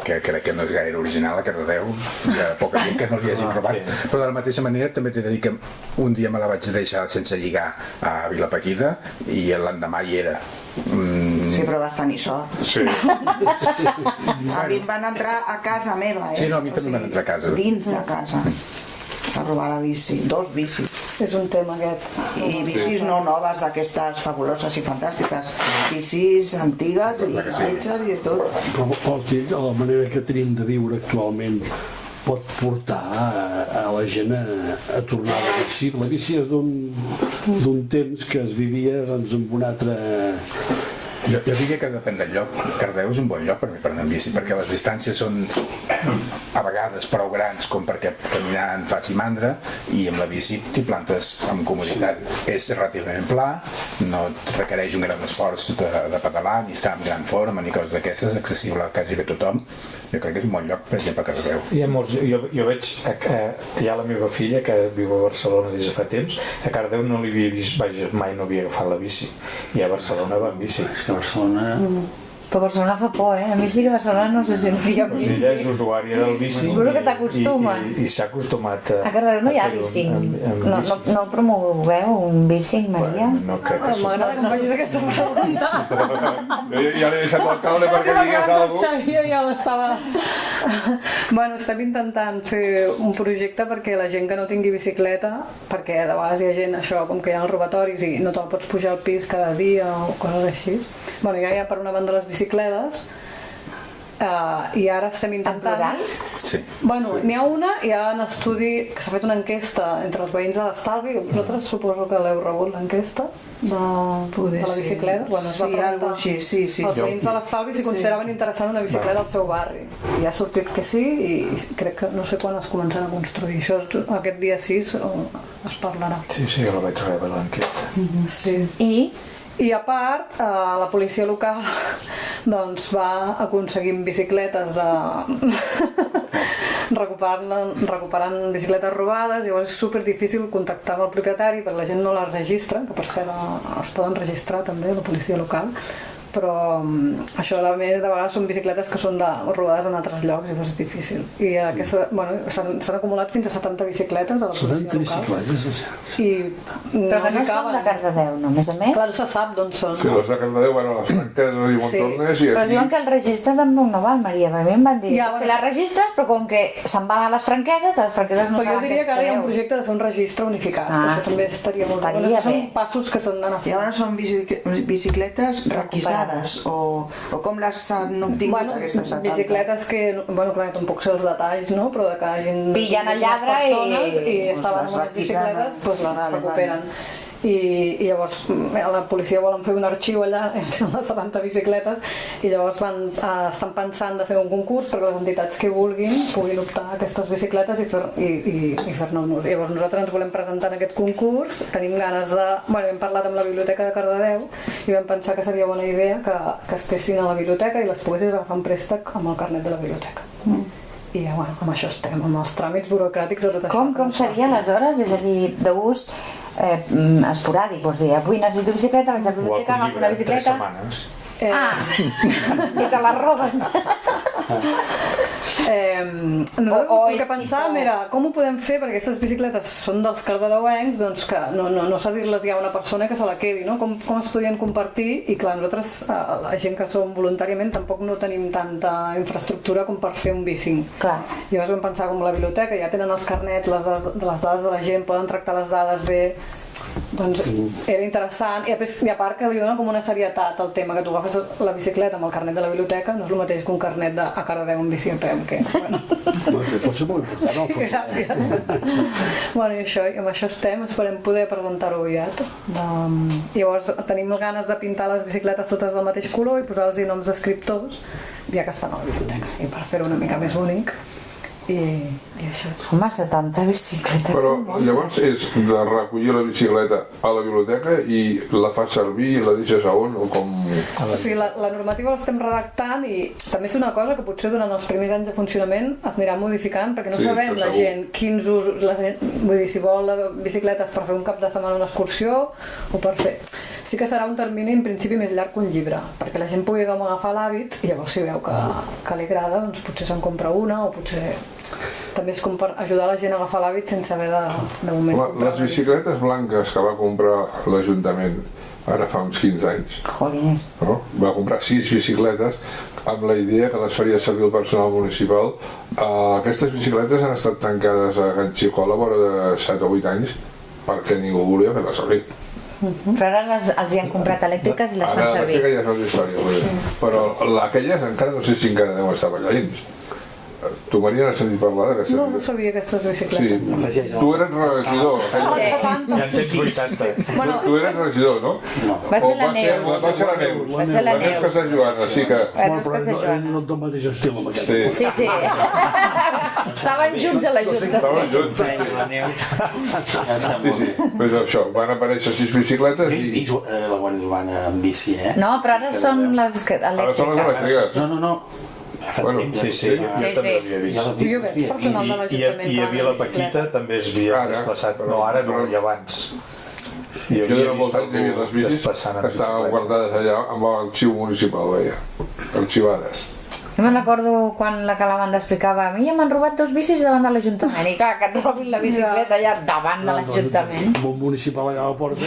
que crec que no és gaire original a Cardedeu, hi ha poca gent que no li hagin robat, però de la mateixa manera també t'he de dir que un dia me la vaig deixar sense lligar a Vilapaquida i l'endemà hi era. Sí, però vas tenir sort. Sí. A mi em van entrar a casa meva, Sí, no, a mi també van entrar a casa. Dins de casa. A robar la bici, 2 bicis. És un tema aquest. I bicis no noves, d'aquestes fabuloses i fantàstiques. Bicis antigues i lletges i de tot. Però vols dir que la manera que tenim de viure actualment pot portar a la gent a tornar a la bici? La bici és d'un temps que es vivia doncs, amb un altre... Jo diria que depèn del lloc. Cardedeu és un bon lloc per mi per anar amb bici, perquè les distàncies són a vegades prou grans com perquè caminar en faci mandra, i amb la bici t'hi plantes amb comoditat. És relativament pla, no et requereix un gran esforç de pedalar, ni estar en gran forma, ni coses d'aquestes, accessible a quasi bé tothom. Jo crec que és un bon lloc, per exemple, a Cardedeu. Jo veig, hi ha la meva filla que viu a Barcelona des de fa temps, a Cardedeu no li havia vist, mai no havia agafat la bici, i a Barcelona va amb bici. Barcelona... Però Barcelona fa por, A mi sí que Barcelona no se sentiria amb bici. Ella és usuària del bici. Suposo que t'acostumes. I s'ha acostumat a Cardedeu no hi ha bici. No promoveu un bici, Maria? No crec que sí. M'agrada que em facis aquesta pregunta. Ja l'he deixat al cable perquè digués alguna cosa. Jo ja ho estava... Bueno, estem intentant fer un projecte perquè la gent que no tingui bicicleta, perquè de vegades hi ha gent, això, com que hi ha els robatoris i no te'l pots pujar al pis cada dia o coses així. Bueno, ja hi ha per una banda les bicicletes, i ara estem intentant... En plural? Sí. Bueno, n'hi ha una, hi ha un estudi que s'ha fet una enquesta entre els veïns de l'Estalvi, vosaltres suposo que l'heu rebut l'enquesta de la bicicleta. Bueno, es va preguntar als veïns de l'Estalvi si consideraven interessant una bicicleta al seu barri. I ha sortit que sí, i crec que no sé quan es començaran a construir. Això aquest dia 6 es parlarà. Sí, jo la vaig rebre l'enquesta. Sí. I a part, la policia local doncs, va aconseguint bicicletes recuperant bicicletes robades, llavors és super difícil contactar amb el propietari perquè la gent no les registra, que per cert es poden registrar també la policia local, però això a més de vegades són bicicletes que són robades en altres llocs, llavors és difícil. I s'han acumulat fins a 70 bicicletes a la policia local. 70 bicicletes? Però que no són de Cardedeu, no? A més a més. Clar, no se sap d'on són. Sí, les de Cardedeu van a les Franqueses i Montornès i Però aquí... diuen que el registre tampoc no val, Maria, perquè a mi em van dir que les registres, però com que se'n van a les franqueses no saben què es treu. Però jo diria que ara hi ha un projecte de fer un registre unificat, que això també estaria molt bé. Són passos que s'han d'anar fent. I ara són bicicletes requisades o com les han obtingut aquestes 70? Bicicletes que, clar, tampoc sé els detalls, no? Però que hagin pillant el lladre i estaven amb unes bicicletes, doncs les recuperen. I llavors la policia volen fer un arxiu allà entre les 70 bicicletes i llavors estan pensant de fer un concurs perquè les entitats que vulguin puguin optar a aquestes bicicletes i fer-ne un ús. Llavors nosaltres ens volem presentar en aquest concurs, tenim ganes de... hem parlat amb la Biblioteca de Cardedeu i vam pensar que seria bona idea que estessin a la biblioteca i les poguessis agafar en préstec amb el carnet de la biblioteca. I amb això estem, amb els tràmits burocràtics de tot això. Com seria aleshores? És a dir, d'ús esporàdic, vols dir, avui necessito bicicleta, vaig a la biblioteca, agafo una bicicleta... 3 setmanes. I te la roben. El que pensàvem era com ho podem fer perquè aquestes bicicletes són dels cardedeuencs, doncs que no cedir-les ja a una persona que se la quedi, no? Com es podien compartir, i clar, nosaltres la gent que som voluntàriament tampoc no tenim tanta infraestructura com per fer un bicing. Llavors vam pensar com la biblioteca ja tenen els carnets, les dades de la gent, poden tractar les dades bé, doncs era interessant, i a part que li dona com una serietat al tema, que tu agafes la bicicleta amb el carnet de la biblioteca, no és el mateix que un carnet de a Cardedeu amb bici a peu, que pot ser molt important. Sí, gràcies. I amb això estem, esperem poder presentar-ho aviat. Llavors tenim ganes de pintar les bicicletes totes del mateix color i posar-los noms d'escriptors, ja que estan a la biblioteca, i per fer-ho una mica més únic. I això. Home, 70 bicicletes. Però llavors és de recollir la bicicleta a la biblioteca i la fas servir i la deixes a on o com... O sigui, la normativa l'estem redactant i també és una cosa que potser durant els primers anys de funcionament es anirà modificant perquè no sabem la gent quins usos... Vull dir, si vol la bicicleta és per fer un cap de setmana una excursió o per fer... Sí que serà un termini en principi més llarg que un llibre, perquè la gent pugui agafar l'hàbit i llavors si veu que li agrada, doncs potser se'n compra una o potser... També és com per ajudar la gent a agafar l'hàbit sense haver de moment comprar. Les bicicletes blanques que va comprar l'Ajuntament ara fa uns 15 anys, no? Va comprar 6 bicicletes amb la idea que les faria servir el personal municipal. Aquestes bicicletes han estat tancades a Can Xicola a vora de 7 o 8 anys perquè ningú volia fer-la servir. Però ara els hi han comprat elèctriques i les fan servir. Ara ja és una altra història, però aquelles encara no sé si encara deuen estar allà dins. Tu, Maria, n'has sentit parlar d'aquestes? No sabia aquestes bicicletes. Sí, tu eres regidor. Ja en tens 80. Tu eres regidor, no? Va ser la Neus. Va ser la Neus. Va ser la Neus que està jugant, així que... Però no del mateix estil amb aquest. Sí. Estaven junts a l'Ajuntament. Estaven junts, sí. Pues això, van aparèixer 6 bicicletes i... La Guàrdia Urbana amb bici, No, però ara són les elèctriques. Ara són les elèctriques. No. Bueno, sí, jo també l'havia vist. Jo veig personal de l'Ajuntament. I hi havia la Paquita, també es havia desplaçat. No, ara no, i abans. Jo durant molts anys he vist les bicis que estaven guardades allà amb l'arxiu municipal, veia, arxivades. Jo me'n recordo quan la Calamanda explicava a mi ja m'han robat 2 bicis davant de l'Ajuntament i clar, que et robin la bicicleta allà davant de l'Ajuntament. Un municipal allà a la porta.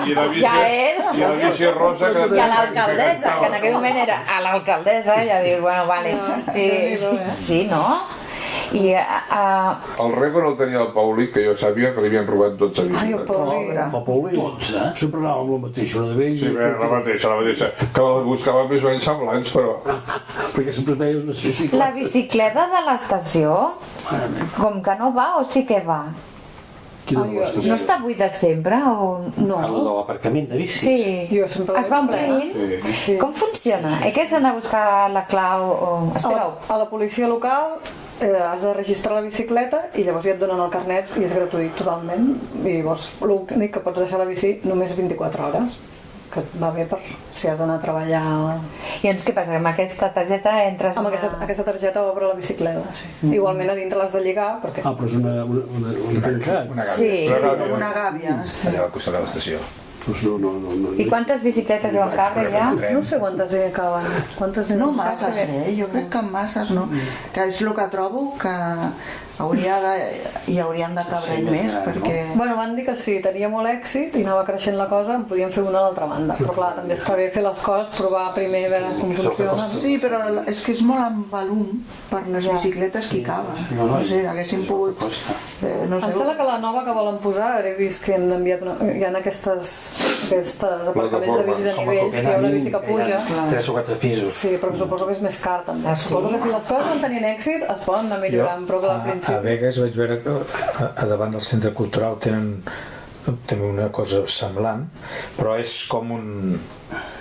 I la bici rosa que... I a l'alcaldessa, que en aquell moment era a l'alcaldessa, ja dius, bueno, vale, sí, no? I El rècord el tenia el Pauli, que jo sabia que li havien robat 12 Ai, el bicicletes. Pauli. El Pauli 12? sempre anava amb la mateixa, una de vell. Sí, bé, la mateixa. Que el buscava més o menys semblants, però... Perquè sempre veies unes bicicletes. la bicicleta de l'estació, com que no va o sí que va? Quina Ai, de les No està buida sempre o... No. El de l'aparcament de bicis? Sí, Jo sempre es va vaig plena. omplint. Sí. Com funciona? Que has d'anar a buscar la clau o... Espereu. A la policia local has de registrar la bicicleta i llavors ja et donen el carnet i és gratuït totalment. I llavors l'únic que pots deixar la bici només 24 hores, que et va bé per si has d'anar a treballar. I doncs què passa? Amb aquesta targeta entres... Amb aquesta targeta obre la bicicleta, sí. Igualment a dintre l'has de lligar perquè... Ah, però és una tancat. Una Sí. gàbia. Com una gàbia. Sí. Allà al costat de l'estació. Doncs no. I quantes bicicletes deuen cabre ja? No sé quantes hi caben. Quantes No masses, jo crec que masses no. Que és el que trobo que hi haurien de cabre Sí, més, més gran, perquè... Bueno, van dir que sí, tenia molt èxit i anava creixent la cosa, en podíem fer una a l'altra banda. Però clar, també està bé fer les coses, provar primer, veure com funciona. Sí, però és que és molt amb volum per les bicicletes que hi caben. No sé, haguéssim pogut... No Em sé, sembla que la nova que volen posar, ara he vist que hem enviat hi ha aquestes aparcaments de bicis a nivells, que hi ha una bici que puja. 3 o 4 pisos. Sí, però suposo que és més car també. Ah, sí? Suposo que si les coses van tenint èxit es poden anar millorant, però que al A principi... Begues vaig veure que a davant del centre cultural tenen també una cosa semblant, però és com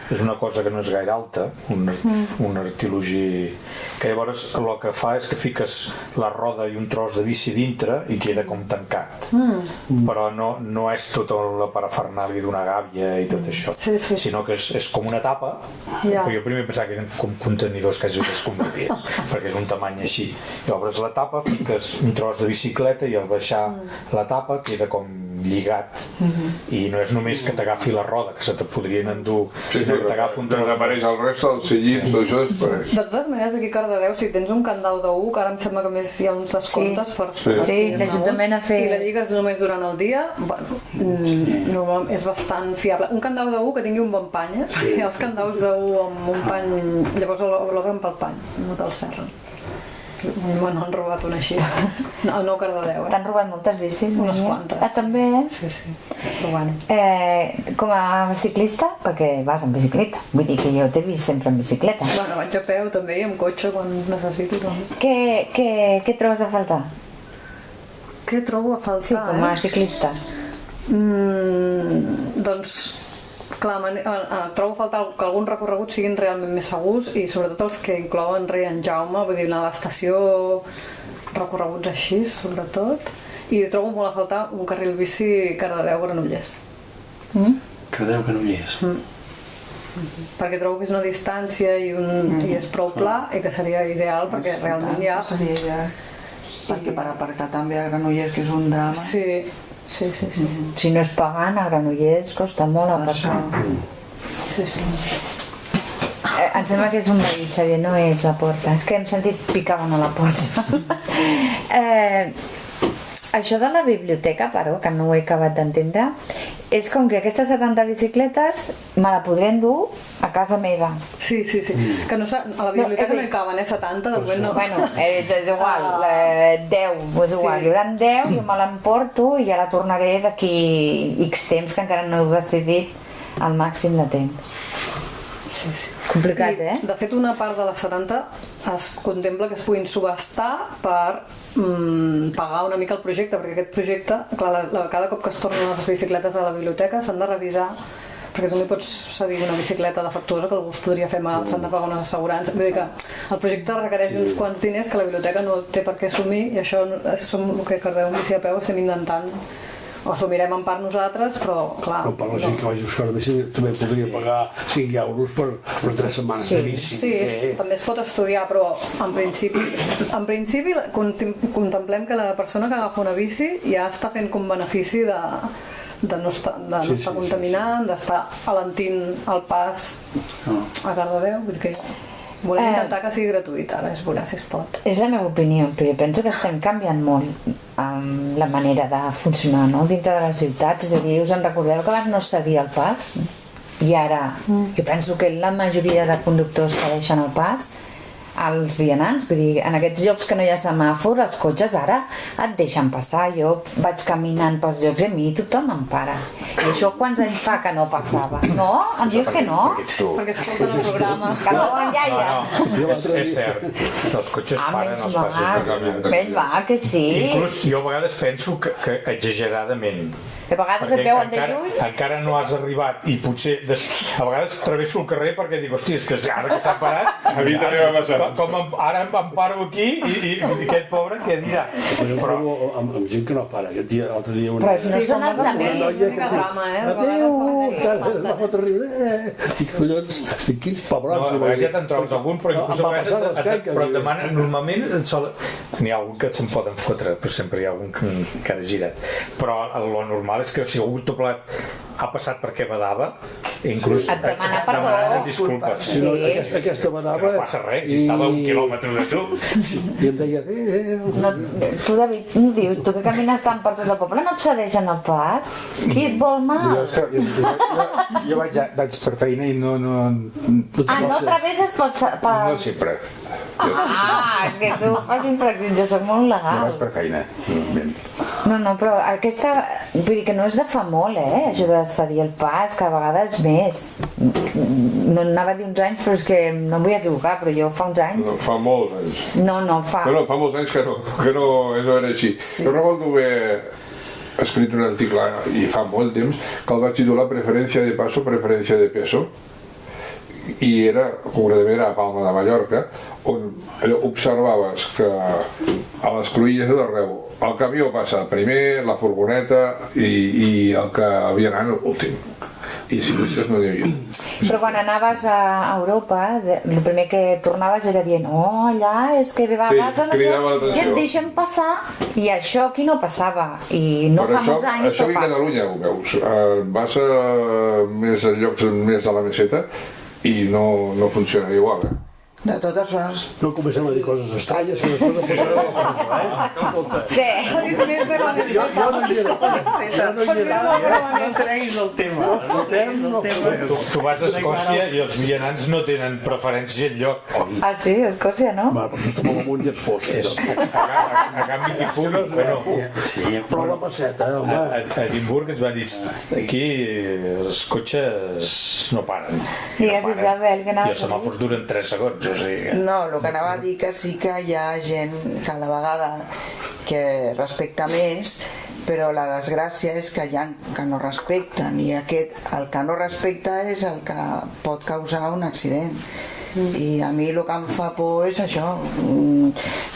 és una cosa que no és gaire alta, un artilogi que llavors el que fa és que fiques la roda i un tros de bici dintre i queda com tancat, però no és tota la parafernàlia d'una gàbia i tot això, Sí, sí. sinó que és com una tapa. Ja. Jo primer pensava que eren com contenidors quasi desconvertits, perquè és un tamany així, i obres la tapa, fiques un tros de bicicleta i al baixar la tapa queda com lligat, i no és només que t'agafi la roda, que se te podrien endur, sinó que t'agafi un tros Desapareix el resto, els sillins, tot això desapareix. De totes maneres, d'aquí a Cardedeu, si tens un candau de 1, que ara em sembla que més hi ha uns descomptes per... Sí, l'Ajuntament ha fet... I la lligues només durant el dia, bueno, normalment és bastant fiable. Un candau de 1 que tingui un bon pany, i els candaus de 1 amb un pany, llavors l'obren pel pany, no te'l serren. Me n'han robat una així. No Cardedeu, T'han robat moltes bicis? Unes Maria? quantes. Ah, també? Sí, sí. Però bueno. Com a ciclista, perquè vas en bicicleta. Vull dir que jo t'he vist sempre en bicicleta. Bueno, vaig a peu també i amb cotxe quan necessito també. Què trobes a faltar? Què trobo a faltar, Sí, com a ciclista. Doncs, clar, trobo a faltar que alguns recorreguts siguin realment més segurs i sobretot els que inclouen Rei en Jaume, vull dir, anar a l'estació, recorreguts així, sobretot. I trobo molt a faltar un carril bici Cardedeu-Granollers. Cardedeu-Granollers. Perquè trobo que és una distància i és prou pla i que seria ideal perquè realment hi ha... Seria ideal. Perquè per aparcar també a Granollers, que és un drama. Sí. Si no és pagant, a Granollers costa molt aparcar. Sí. Em sembla que és un veí, Xavier, no és la porta. És que hem sentit picaven a la porta. Això de la biblioteca, però, que no ho he acabat d'entendre, és com que aquestes 70 bicicletes me la podré endur a casa meva. Sí. Que no, a la biblioteca no hi caben, 70, de moment no. Bueno, és igual, 10, és igual, hi haurà 10, jo me l'emporto i ja la tornaré d'aquí X temps, que encara no heu decidit el màxim de temps. Sí. Complicat, De fet, una part de les 70 es contempla que es puguin subhastar per pagar una mica el projecte, perquè aquest projecte, clar, cada cop que es tornen les bicicletes a la biblioteca s'han de revisar, perquè tu no pots cedir una bicicleta defectuosa que algú es podria fer mal, s'han de pagar unes assegurances, vull dir que el projecte requereix uns quants diners que la biblioteca no té per què assumir, i això som el que Cardedeu Bici a peu estem intentant. Ho assumirem en part nosaltres, però clar... No, per la gent que vagi a buscar una bici també podria pagar 5 euros per 3 setmanes de bici. Sí, també es pot estudiar, però en principi contemplem que la persona que agafa una bici ja està fent com benefici de no estar contaminant, d'estar alentint el pas a Cardedeu, vull dir que volem intentar que sigui gratuït, ara es veurà si es pot. És la meva opinió, però jo penso que estem canviant molt la manera de funcionar, no?, dintre de les ciutats. És a dir, us en recordeu que abans no es cedia el pas? I ara, jo penso que la majoria de conductors cedeixen el pas. als vianants, vull dir, en aquests llocs que no hi ha semàfor, els cotxes ara et deixen passar. Jo vaig caminant pels llocs i a mi tothom m'empara. I això quants anys fa que no passava? No? Em dius que no? Perquè escolten el programa. Que no en iaia. És cert. Els cotxes paren als passos de caminants. Ben va, que sí. Inclús jo a vegades penso que exageradament. De vegades et veuen de lluny. Encara no has arribat i potser a vegades travesso el carrer perquè dic, hòstia, és que ara que s'ha parat A mi també m'ha passat. ara em paro aquí i aquest pobre què dirà? Jo provo amb gent que no para. L'altre dia una... Però no són els de és una més. mica drama, Adéu, la foto arriba. I collons, quins pebrots. No, a vegades ja te'n trobes algun, però inclús a Em va passar les vegades caiques, però i- et demanen, normalment n'hi ha algun que se'n poden fotre, però sempre hi ha algun que ha girat. Però lo normal és que si algú t'ha ha passat perquè badava, inclús Et demana perdó. demana disculpes. Si no, Sí. aquesta Que badava... no passa res, si estava a 1 quilòmetre de tu. I em deia, adéu. No, tu, David, no dius, tu que camines tant per tot el poble, no et cedeixen el pas? Qui et vol Jo, mal? és que, jo vaig per feina i no Ah, no travesses pel... sempre. Ah, que tu fas infraccions, jo soc molt Jo legal. vaig per feina. normalment. No, però aquesta... Vull dir que no és de fa molt, això de cedir el pas, que a vegades més. No anava a dir uns anys, però és que no em vull equivocar, però jo fa uns anys... Fa molts anys. No, fa... No, fa molts anys que no era així. Jo recordo haver escrit un article i fa molt temps que el vaig titular Preferència de paso, preferència de peso, i era, concretament a Palma de Mallorca, on observaves que a les cruïlles de d'arreu el camió passa primer, la furgoneta i el que havia anat últim, i ciclistes no n'hi havia. Però quan anaves a Europa, el primer que tornaves era dient oh, allà és que va, Sí, vas a no sé, cridava l'atenció. i et deixen passar, i això aquí no passava, i no Però fa molts anys això que aquí a passa. Catalunya ho veus. Vas més a llocs més de la meseta i no funciona igual. De totes formes, No comencem a dir coses estranyes que després em posaré a la presó, Sí. Més de la Jo no hi era. Jo no hi era. No treguis el tema. No treguis el tema. Tu vas a Escòcia i els vianants no tenen preferència en lloc. Ah, sí, a Escòcia, no? Va, però això està molt amunt i és fosc. A canvi qui pugui, bueno, Sí, Però la passeta, home. a Edimburg ens va dir aquí els cotxes no paren. Digues, No paren. Isabel, que I anaves els semàfors duren 3 segons, o sigui... no, el que anava a dir que sí que hi ha gent cada vegada que respecta més, però la desgràcia és que hi ha que no respecten, i el que no respecta és el que pot causar un accident. I a mi el que em fa por és això.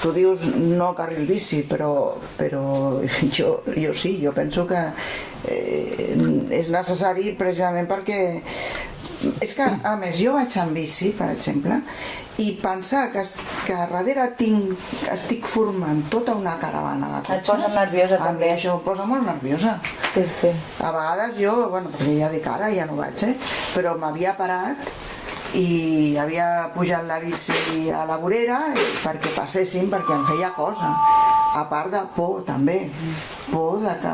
Tu dius no carril bici, però jo sí, jo penso que és necessari precisament perquè és que, a més, jo vaig en bici, per exemple, i pensar que a darrere estic formant tota una caravana de Et posa nerviosa, a mi també. això em posa molt nerviosa. Sí, sí. A vegades jo, bueno, perquè ja dic ara, ja no vaig, però m'havia parat i havia pujat la bici a la vorera perquè passessin, perquè em feia cosa, a part de por també, por de que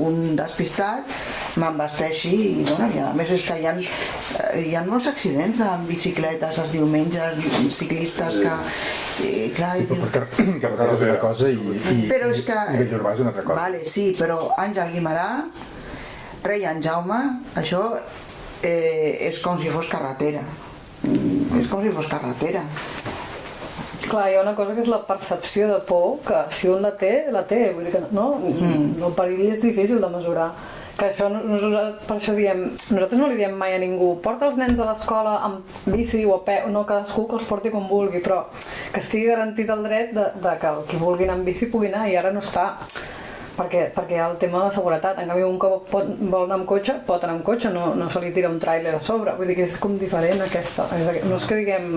un despistat m'embesteixi i, bueno, i a més és que hi ha molts accidents amb bicicletes els diumenges, ciclistes que clar, i dius, Carretera és una cosa i però és que Bellurbà és una altra cosa. vale, sí, però Àngel Guimerà, rei en Jaume, això és com si fos carretera. És com si fos carretera. Clar, hi ha una cosa que és la percepció de por, que si un la té, vull dir que no, el perill és difícil de mesurar. Que això, per això diem, nosaltres no li diem mai a ningú, porta els nens a l'escola amb bici o a peu, no, cadascú que els porti com vulgui, però que estigui garantit el dret de que el qui vulgui anar amb bici pugui anar, i ara no està. Perquè hi ha el tema de la seguretat. En canvi, un que vol anar amb cotxe, pot anar amb cotxe, no se li tira un tràiler a sobre. Vull dir que és com diferent aquesta. No és que diguem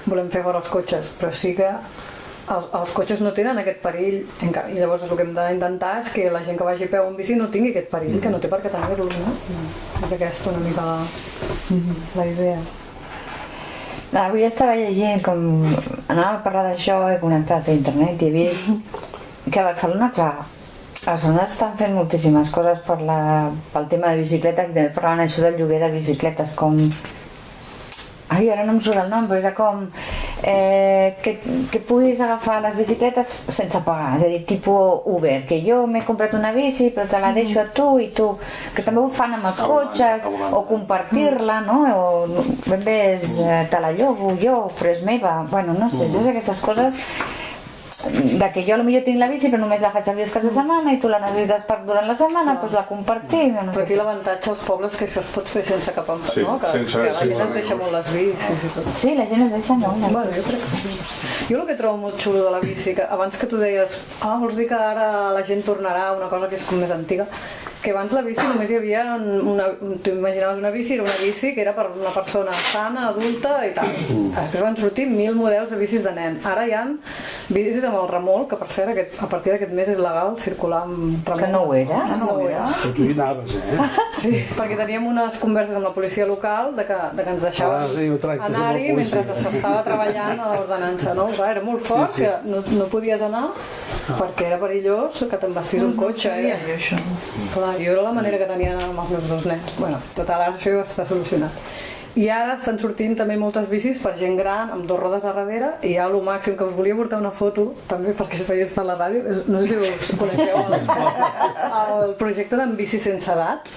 volem fer fora els cotxes, però sí que els cotxes no tenen aquest perill. I llavors el que hem d'intentar és que la gent que vagi a peu en bici no tingui aquest perill, que no té per què tenir-lo, no? És aquesta una mica la idea. Avui estava llegint com anava a parlar d'això, he connectat a internet i he vist que a Barcelona, clar, a Barcelona estan fent moltíssimes coses pel tema de bicicletes, i també parlant això del lloguer de bicicletes, com... Ai, ara no em surt el nom, però era com que puguis agafar les bicicletes sense pagar, és a dir, tipus Uber, que jo m'he comprat una bici però te la deixo a tu i tu, que també ho fan amb els cotxes, o compartir-la, no? O ben bé te la llogo jo, però és meva, bueno, no sé, saps aquestes coses de que jo potser tinc la bici però només la faig servir els caps de setmana i tu la necessites durant la setmana, doncs la compartim, no Però sé aquí l'avantatge als pobles que això es pot fer sense cap empat, Sí, no? Que sense- la gent sense es deixa molt les bicis i tot. Sí, la gent es deixa molt. Bueno, jo crec que sí. Jo el que trobo molt xulo de la bici, que abans que tu deies vols dir que ara la gent tornarà a una cosa que és com més antiga, que abans la bici només hi havia tu imaginaves una bici, era una bici que era per una persona sana, adulta i tal. Després van sortir 1000 models de bicis de nen. Ara hi ha bicis amb el remolc, que per cert a partir d'aquest mes és legal circular amb remolc. Que no ho era. No ho era. Però tu hi anaves, Sí, perquè teníem unes converses amb la policia local de que ens deixaven sí, no tractes amb la anar-hi policia. mentre s'estava treballant a l'ordenança, no? Clar, era molt fort, que no podies anar perquè era perillós que t'embastís un cotxe. Sabia jo això. Clar, jo era la manera que tenia amb els meus 2 nens. Bueno, total, ara això ja està solucionat. I ara estan sortint també moltes bicis per gent gran, amb 2 rodes a darrere, i ja el màxim que us volia portar una foto, també perquè es veiés per la ràdio, no sé si us coneixeu el projecte d'en bici sense edat,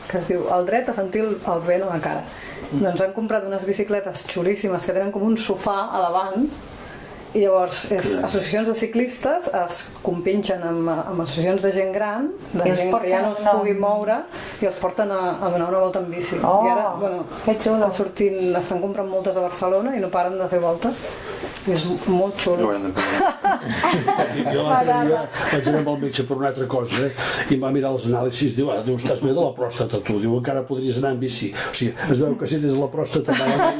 que es diu El dret a sentir el vent a la cara. Doncs han comprat unes bicicletes xulíssimes que tenen com un sofà a davant, i llavors associacions de ciclistes es compinxen amb associacions de gent gran, de I els gent que ja no es porten a- pugui moure, i els porten a donar una volta en bici. Oh, I ara, bueno, que xulo. estan comprant moltes a Barcelona i no paren de fer voltes. I és molt xulo. Jo l'altre dia vaig anar amb el metge per una altra cosa i em va mirar els anàlisis, diu, estàs bé de la pròstata tu, diu, encara podries anar en bici. O sigui, es veu que si tens la pròstata malament...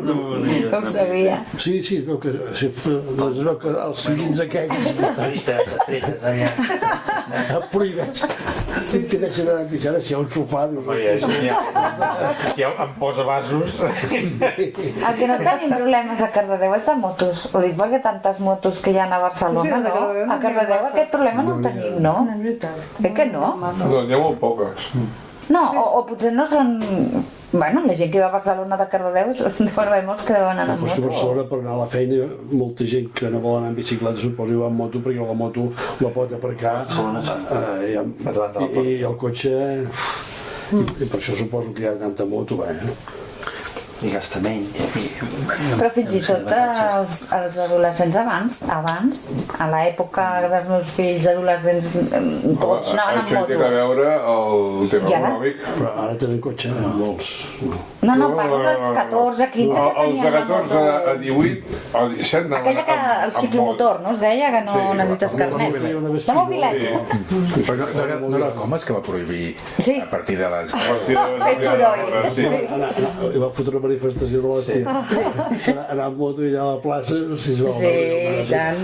No ho sabia. Sí, es veu que els cillins aquells prohibeix, t'impedeixen anar en bici. Ara si hi ha un sofà, dius... Si em posa vasos... El que no tenim problemes a Cardedeu és de motos. Ho dic perquè tantes motos que hi ha a Barcelona, És veritat, no? a Cardedeu no A Cardedeu n'hi ha aquest problema no el tenim, no? És veritat. Que no? No, n'hi ha molt poques. No, o potser no són... Bueno, la gent que va a Barcelona de Cardedeu deu haver molts que deuen anar amb Però és que a moto. Barcelona per anar a la feina molta gent que no vol anar en bicicleta suposo que va amb moto perquè la moto la pot aparcar i el cotxe i per això suposo que hi ha tanta moto I gasta menys. Però fins i tot els adolescents abans, a l'època dels meus fills adolescents, tots anaven amb Això té moto. a veure el tema I ara? econòmic. però ara tenen cotxe molts No, parlo dels 14, 15 que Els de tenien la 14 a moto. 18, a 17 anaven Aquella que el amb ciclomotor, no? Es deia que no Sí, necessites carnet. La mobileta. Però no era el Comas que va prohibir Sí. a partir de les... Fer soroll. Sí. i va fotre una manifestació de la tia anar amb moto i allà a la plaça no sé si es va Sí, i tant.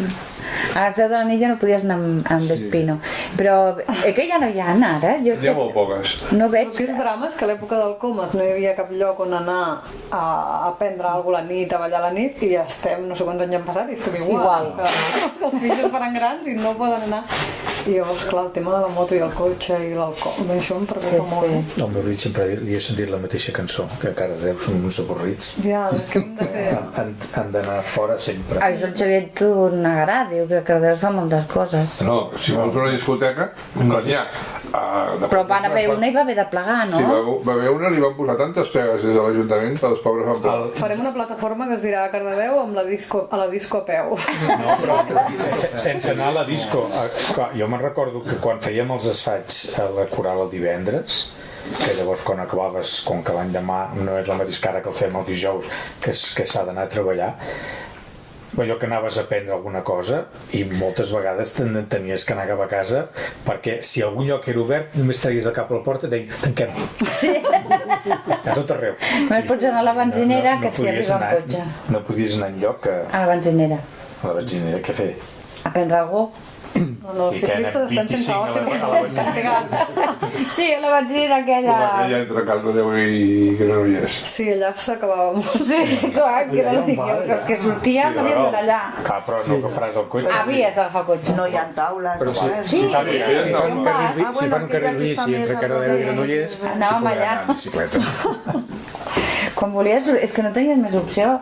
A les 10 de la nit ja no podies anar amb Vespino. Però que ja no hi ha ara. Jo N'hi ha molt poques. no El veig... que és drama és que a l'època del Comas no hi havia cap lloc on anar a prendre alguna cosa la nit, a ballar la nit, i ja estem, no sé quants anys han passat, i estem igual. Que els fills es faran grans i no poden anar. I llavors, clar, el tema de la moto i el cotxe i l'alcohol, això em preocupa Sí, molt. sí. El meu fill sempre li he sentit la mateixa cançó, que a Cardedeu són uns avorrits. Ja, què hem de fer? Han d'anar fora sempre. El Joan Xavier t'ho negarà, diu que a Cardedeu es fa moltes coses. No, si vols una discoteca, no n'hi ha. Però van haver una i va haver de plegar, no? Sí, va haver una, li van posar tantes pegues des de l'Ajuntament que els pobres van plegar. Farem una plataforma que es dirà a Cardedeu amb a la disco a peu. No, però sense anar a la disco. Clar, jo me'n recordo que quan fèiem els assaigs a la coral el divendres, que llavors quan acabaves, com que l'endemà no és la mateixa cara que el fem el dijous, que s'ha d'anar a treballar, allò que anaves a aprendre alguna cosa i moltes vegades tenies que anar cap a casa perquè si algun lloc era obert només tragués el cap a la porta i deien tanquem Sí. a tot arreu. Només pots anar a la benzinera que si podies arriba un anar- cotxe. no podies anar enlloc A la benzinera. a la benzinera, què fer? A prendre alguna No, els I que ciclistes eren estan sense 25 oci, a la castigats. Sí, a la benzinera aquella... Aquella entre Cardedeu i Granollers. Sí, allà s'acabava molt. Sí, clar, que era l'únic lloc. Els que sortíem Sí, havíem legal. d'anar allà. Clar, però no agafaràs el cotxe. Havies d'agafar el cotxe. No hi ha taules, Però no res. Sí, si fan un Ah, carril, bueno, si fan un aquella carril que està bici més entre a Cardedeu i prop de- Granollers, Anàvem s'hi podrà allà. anar en bicicleta. Quan volies... És que no tenies més opció.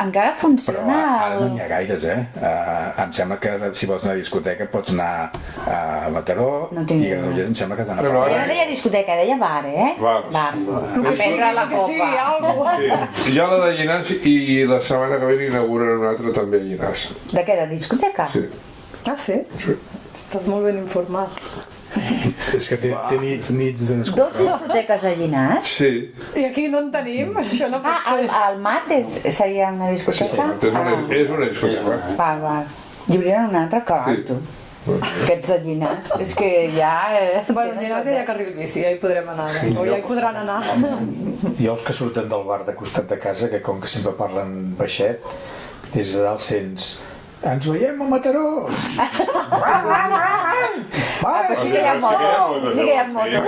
Encara Però funciona... ara no n'hi ha gaires, em sembla que si vols anar a discoteca pots anar a Mataró No tinc i Granollers em sembla que has d'anar Però per Ja no deia discoteca, deia bar, Bars. Bar. A prendre la Que sigui, copa. algo. Sí. Hi ha la de Llinars i la setmana que ve n'inauguren una altra també a Llinars. De què, de discoteca? Sí. Ah, sí? Sí. Estàs molt ben informat. És que té nits de discoteca. Dos discoteques de Llinars? Sí. I aquí no en tenim? Això no pot ser. El Mat seria una discoteca? És una discoteca. Val. I obriran una altra cara, Sí. tu. Aquests de Llinars. És que ja... Bueno, Llinars ja hi ha carril bici, ja hi podrem anar. O ja hi podran anar. I els que surten del bar de costat de casa, que com que sempre parlen baixet, des de dalt sents ens veiem a Mataró! Però sí que hi ha motos. Sí que hi ha motos.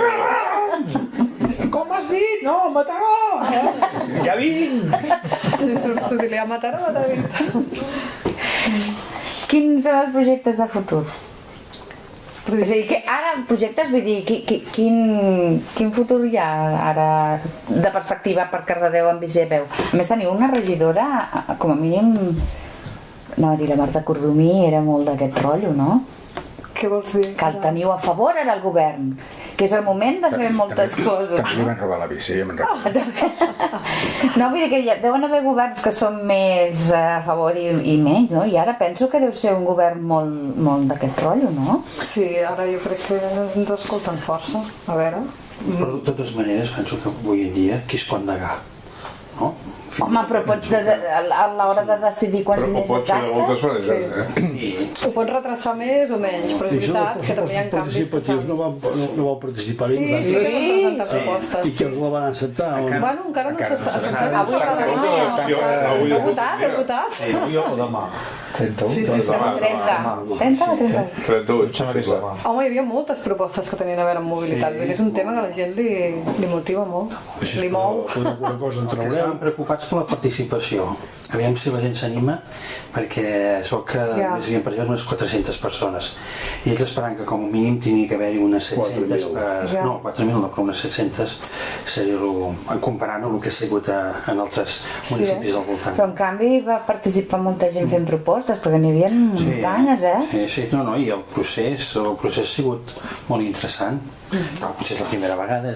Com has dit? No, Mataró! Ja vinc! I surts tu i a Mataró, David. Quins són els projectes de futur? És a dir, que ara projectes, vull dir, quin futur hi ha ara de perspectiva per Cardedeu en bici a peu? A més teniu una regidora, com a mínim, anava a dir la Marta Cordomí, era molt d'aquest rotllo, no? Què vols dir? Que el teniu a favor ara el govern, que és el moment de fer moltes coses. També li van robar la bici, ja me'n recordo. No, vull dir que deuen haver governs que són més a favor i menys, no? I ara penso que deu ser un govern molt d'aquest rotllo, no? Sí, ara jo crec que ens escolten força. A veure... Però de totes maneres penso que avui en dia qui es pot negar, no? Home, però pots a l'hora de decidir quants Però ho diners pot et fer de moltes gastes... maneres, I Ho pots retrasar més o menys, però és veritat que també hi ha canvis. participatius no vau participar Sí, sí que es van presentar i propostes. que els la van acceptar o no? Bueno, encara no s'ha acceptat. Avui Ha votat, ha votat. Avui o demà? 31? Sí, sí, Demà. 30 o 31? 31, Em sembla que és demà. Home, hi havia moltes propostes que tenien a veure amb mobilitat. Vull dir, és un tema que a la gent li motiva molt, li mou. Alguna cosa en que traureu. estaven preocupats per la participació. Aviam si la gent s'anima, perquè es veu que Ja. només hi havia present unes 400 persones. I ells esperant que com a mínim tenia que haver-hi unes 700 per... Ja. No, 4.000 no, però unes 700 seria comparant el que ha sigut en altres municipis del voltant. Però en canvi va participar molta gent fent propostes, perquè n'hi havia muntanyes, Sí, no, i el procés ha sigut molt interessant. Potser és la primera vegada.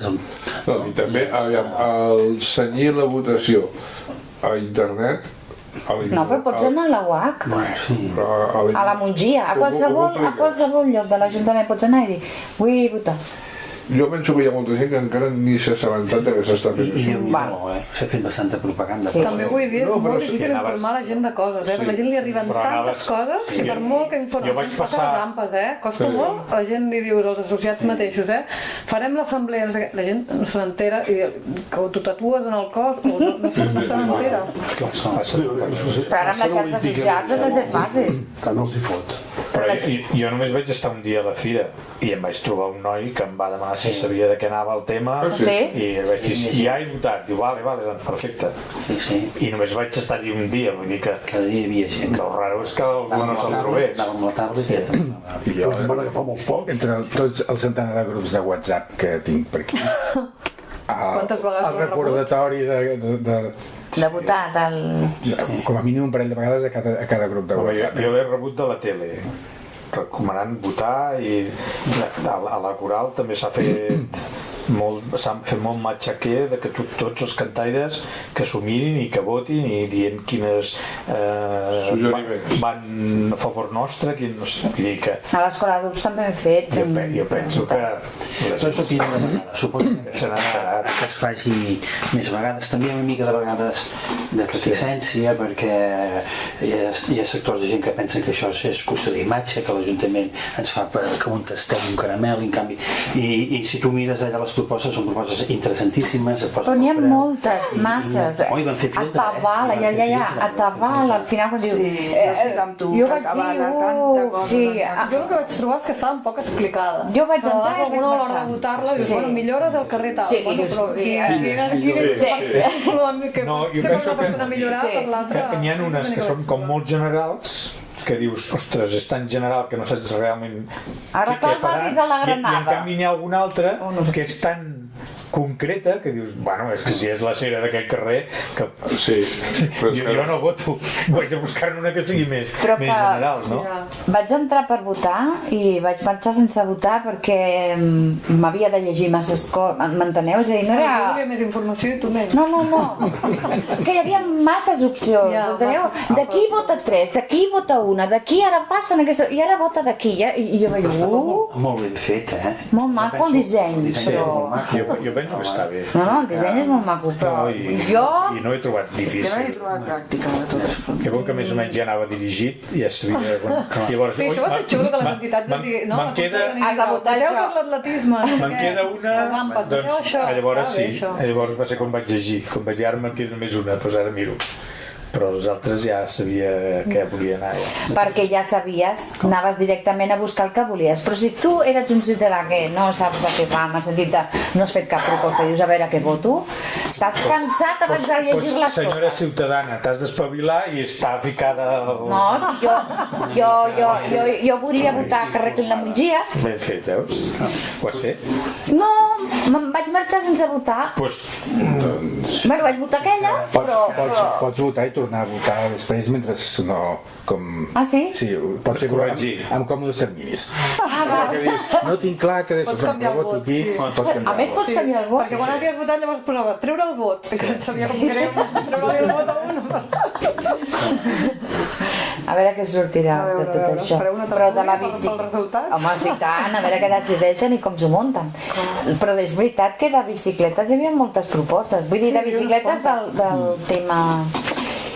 No, i també, aviam, el cenyir la votació a internet... No, però pots anar a la UAC, Sí. a la Mongia, a qualsevol lloc de l'Ajuntament pots anar i dir vull votar. Jo penso que hi ha molta gent que encara ni s'ha assabentat que s'està fent I això. s'ha fet bastanta propaganda. Sí. També vull dir, és No, però molt sí, difícil anaves- informar la gent de coses, Sí. A la gent li arriben Però tantes coses i per molt que informi, Jo vaig passa passar- les ampes, Costa Sí. molt, la gent li dius als associats mateixos, farem l'assemblea, no sé què, la gent no se n'entera i que t'ho tatues en el cos o no se n'entera. Però ara amb les xarxes socials és de fàcil. Tant els hi fot. Però jo només vaig estar un dia a la fira i em vaig trobar un noi que em va demanar si sabia de què anava el tema Ah, sí? i vaig dir, ja he votat. Diu, vale, doncs perfecte. Sí. I només vaig estar-hi un dia, vull dir que Cada dia hi havia gent. el raro és que algú no se'l trobés. Anàvem a la taula i ja I jo, Els van agafar molts pocs. entre tots el centenar de grups de WhatsApp que tinc per aquí, Quantes vegades ho el has recordatori De votar, com a mínim un parell de vegades a cada grup de Home, WhatsApp. jo l'he rebut de la tele recomanant votar i a la coral també s'ha fet molt matxaquer de que tots els cantaires que s'ho mirin i que votin i dient quines Suggeriments. van a favor nostre, quin no sé, vull dir que a l'escola d'adults també hem fet. jo penso que Però això tindrà una vegada. Suposo que se n'ha enterat. que es faci més vegades. També hi ha una mica de vegades de reticència perquè hi ha sectors de gent que pensen que això és qüestió d'imatge, que l'Ajuntament ens fa que un tastem un caramel, en canvi. I si tu mires allà les propostes, són propostes interessantíssimes. Però n'hi ha moltes, massa. Oh, i van fer filtre, Atabala, a Atabala, al final quan diu... Sí, estic amb tu, jo vaig Atabala, dir, tanta cosa, sí, tanta- Jo el que vaig trobar és que estava poc explicada. Jo vaig Però entrar i vaig alguna a l'hora pensar. de votar-la dius, Sí. bueno, millores del carrer tal. Sí, Bueno, i dius, però i- que No, jo sé per penso una persona millorar, sí, per l'altra... que n'hi ha unes que són com molt generals que dius, ostres, és tan general que no saps realment Arreglar el barri de la I en Granada. canvi n'hi ha algun altre Oh, no sé. que és tan concreta que dius, bueno, és que si és la cera d'aquest carrer que Sí, però és que... jo no voto, vaig a buscar-ne una que sigui més general, no? Vaig entrar per votar i vaig marxar sense votar perquè m'havia de llegir masses coses, m'enteneu? És a dir, no Jo era... volia més informació i tu menys. No. Que hi havia masses opcions, Ja, enteneu? masses. D'aquí vota 3, d'aquí vota una, d'aquí ara passen aquesta... I ara vota d'aquí. I jo vaig dir, Molt ben fet, molt maco el disseny, però... Jo penso que està bé. No, el disseny és molt maco, però jo... I no he trobat Jo no he difícil. trobat pràctica de tot això. Que com que més o menys ja anava dirigit, ja sabia... Llavors, Sí, això va ser xulo que les entitats me'n- diguin, no, me'n queda- Has de votar voteu això. per l'atletisme. Me'n queda una, Les ampes, voteu doncs això. llavors Està bé, sí, això. llavors va ser quan vaig llegir, quan vaig dir ara me'n queda només una, doncs ara miro. Però els altres ja sabia què volia anar. Ja. Perquè ja sabies, anaves directament a buscar el que volies. Però si tu eres un ciutadà que no saps de què va, en el sentit de no has fet cap proposta i dius a veure què voto, t'has cansat abans de llegir-les Senyora totes. ciutadana, t'has d'espavilar i està ficada... No, si jo volia votar que arreglin la Montgia. Ben fet, veus? Ho has fet? No, me'n vaig marxar sense votar. Doncs Bueno, vaig votar aquella, però... Pots votar i tornar a votar després mentre no... Com... Ah, sí? Sí, pots fer corregir. amb còmodes terminis. Ah, va. Que dius, no tinc clar que deixo Pots canviar el voto vot, aquí, sí. pots canviar A més, el vot. pots canviar el vot. Perquè quan havies votat llavors posava treure el vot, que et sabia com greu treure el vot a un. A veure què sortirà A veure, de tot a veure, això. fareu una Però de la tertúlia bici... pels resultats? Home, sí, tant, a veure què decideixen i com s'ho munten. Però és veritat que de bicicletes hi havia moltes propostes. Vull dir, Sí, de bicicletes del tema...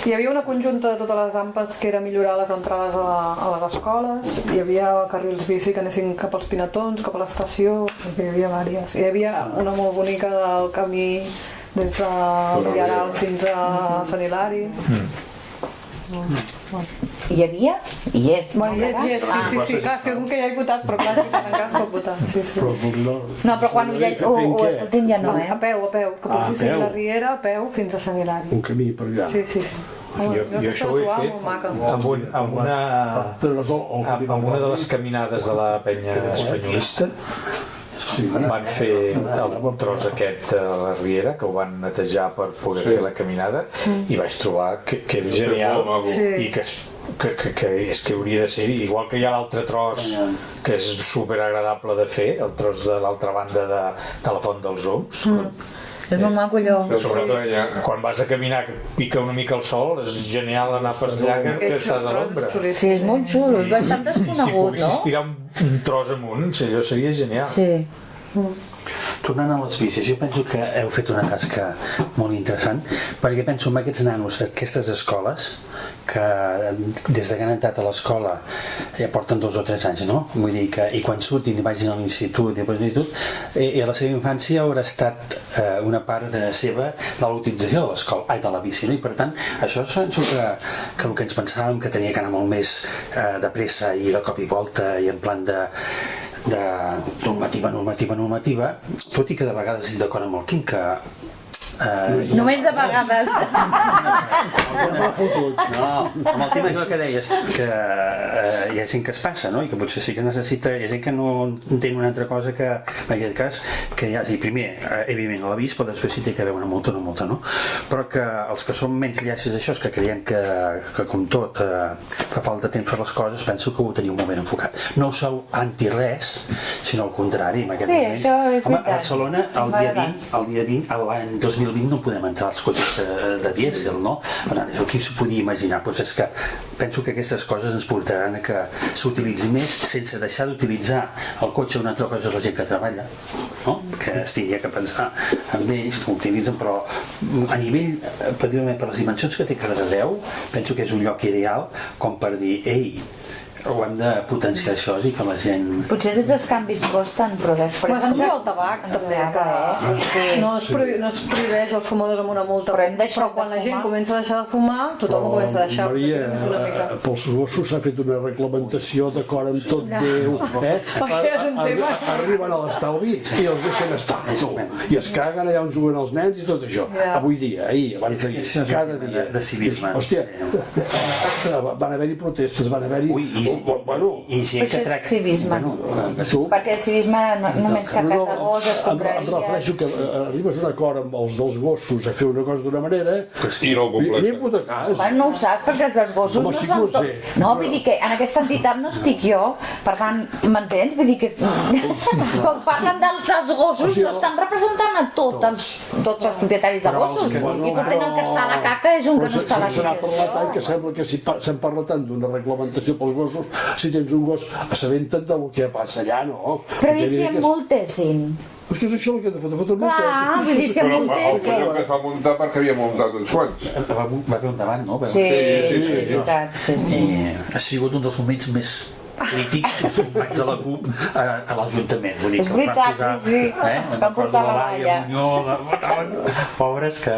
Hi havia una conjunta de totes les ampes que era millorar les entrades a les escoles, hi havia carrils bici que anessin cap als pinatons, cap a l'estació, hi havia diverses. Hi havia una molt bonica del camí des de Villaral fins a Sant Hilari. Hi havia? Hi és. Bueno, sí, clar, és que algú que ja he votat, però clar, si en cas pot votar, sí. Però no... No, però quan ho escoltim ja no, A peu, que pots seguir la Riera a peu fins a Sant Hilari. Un camí per allà. Sí. Jo això ho he fet amb una de les caminades de la penya espanyolista. Van fer el tros aquest a la Riera, que ho van netejar per poder fer la caminada, i vaig trobar que era genial i que és que hauria de ser igual que hi ha l'altre tros que és superagradable de fer, el tros de l'altra banda de la Font dels Oms. És molt maco allò. Sobretot quan vas a caminar que pica una mica el sol, és genial anar per allà que estàs a l'ombra. Sí, és molt xulo, és bastant Si desconegut, poguessis no? tirar un tros amunt, allò seria genial. Sí. Tornant a les bicis, jo penso que heu fet una tasca molt interessant, perquè penso en aquests nanos d'aquestes escoles que des que han entrat a l'escola ja porten 2 o 3 anys, no? Vull dir que i quan surtin i vagin a l'institut i a la seva infància haurà estat una part seva de l'utilització de l'escola, de la bici, no? I per tant, això penso que el que ens pensàvem que tenia que anar molt més de pressa i de cop i volta i en plan de normativa, tot i que de vegades estic d'acord amb el Quim que Només de vegades. No, amb el tema que deies, que hi ha gent que es passa, no? I que potser sí que necessita, hi ha gent que no entén una altra cosa que, en aquest cas, que hi hagi, primer, evidentment, a l'avís, però després sí té que haver una multa, no? Però que els que són menys llàcies d'això, que creiem que com tot, fa falta temps per les coses, penso que ho teniu molt ben enfocat. No sou anti-res, sinó al contrari, en aquest moment. Sí, això és veritat. A Barcelona, el dia 20, l'any 2020, no podem entrar als cotxes de dièsel, no? Per tant, qui s'ho podia imaginar? Doncs és que penso que aquestes coses ens portaran a que s'utilitzi més sense deixar d'utilitzar el cotxe una altra cosa la gent que treballa, no? Que es tindria que pensar en ells, que ho utilitzen, però a nivell, particularment per les dimensions que té Cardedeu, penso que és un lloc ideal com per dir, ei, ho hem de potenciar això i que la gent... Potser tots els canvis costen, però després... Però és el tabac, també, que no es prohibeix els fumadors amb una multa, però quan la gent comença a deixar de fumar, tothom ho comença a deixar. Maria, pels gossos s'ha fet una reglamentació d'acord amb tot Déu, arriben a l'estalvi i els deixen estar, i es caguen allà on juguen els nens i tot això. Avui dia, ahir, abans d'ahir, cada dia. De civisme. Hòstia, van haver-hi protestes, van haver-hi Bueno, I gent Això que és tracta... civisme. tu... Perquè el civisme només que cas de gossos, em refereixo compraries... que arribes a un acord amb els dels gossos a fer una cosa d'una manera I no ho compleixen. ni puta cas. Bueno, no ho saps perquè els dels gossos Home, no sí són que ho tot... sé. No, vull dir que en aquesta entitat no estic jo, per tant, m'entens? Vull dir que quan parlen dels gossos no estan representant a tots els propietaris de gossos. I per tant el que es fa a la caca és un que no està a la Se n'ha parlat tant caca. que sembla que si se'n parla tant d'una reglamentació pels gossos, si tens un gos assabenta't del que passa allà, no? Però i si em multessin? És que és això el que he de fotre multes. Clar, vull dir, si em Però el multessin... colló que es va muntar perquè havia muntat uns quants. Va fer endavant, no? Sí, sí, és sí. veritat, sí, sí. I ha sigut un dels moments més crítics dels companys de la CUP a l'Ajuntament. Vull dir És que els van veritat, posar, sí, sí. Van portar la valla. Pobres que...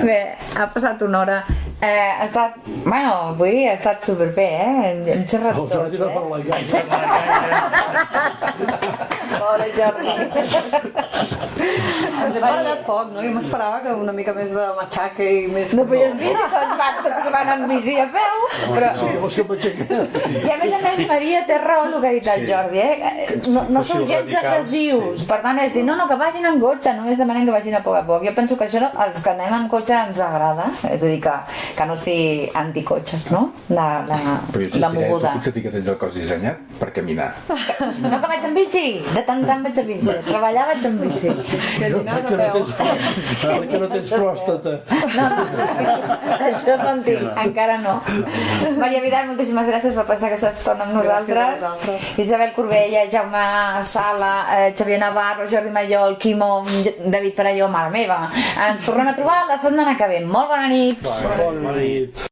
Bé, ha passat una hora. Ha estat... Bueno, avui ha estat superbé, hem xerrat El Jordi tots, no parla gaire. Pobre Jordi. Ens hem agradat poc, no? Jo m'esperava que una mica més de matxaca i més... No, però ja has vist que tots van en bici a peu, però... Sí, vols que m'aixequi? I a més, Maria té raó el que ha dit el Jordi, no sou gens radicals, agressius, per tant és dir, no, que vagin en cotxe, només demanem que vagin a poc a poc. Jo penso que això els que anem en cotxe ens agrada, és a dir, que no sigui anticotxes, no? La moguda. Tu fixa't que tens el cos dissenyat per caminar. No que vaig en bici, de tant en tant vaig en bici, treballar vaig en bici. Que no tens pròstata. No, això no en tinc, encara no. Maria Vidal, moltíssimes gràcies per passar aquesta estona amb nosaltres. Isabel Corbella, Jaume Sala, Xavier Navarro, Jordi Mallol, Quimo, David Perelló, mare meva. Ens tornem a trobar la setmana que ve. Molt bona nit. Bona nit.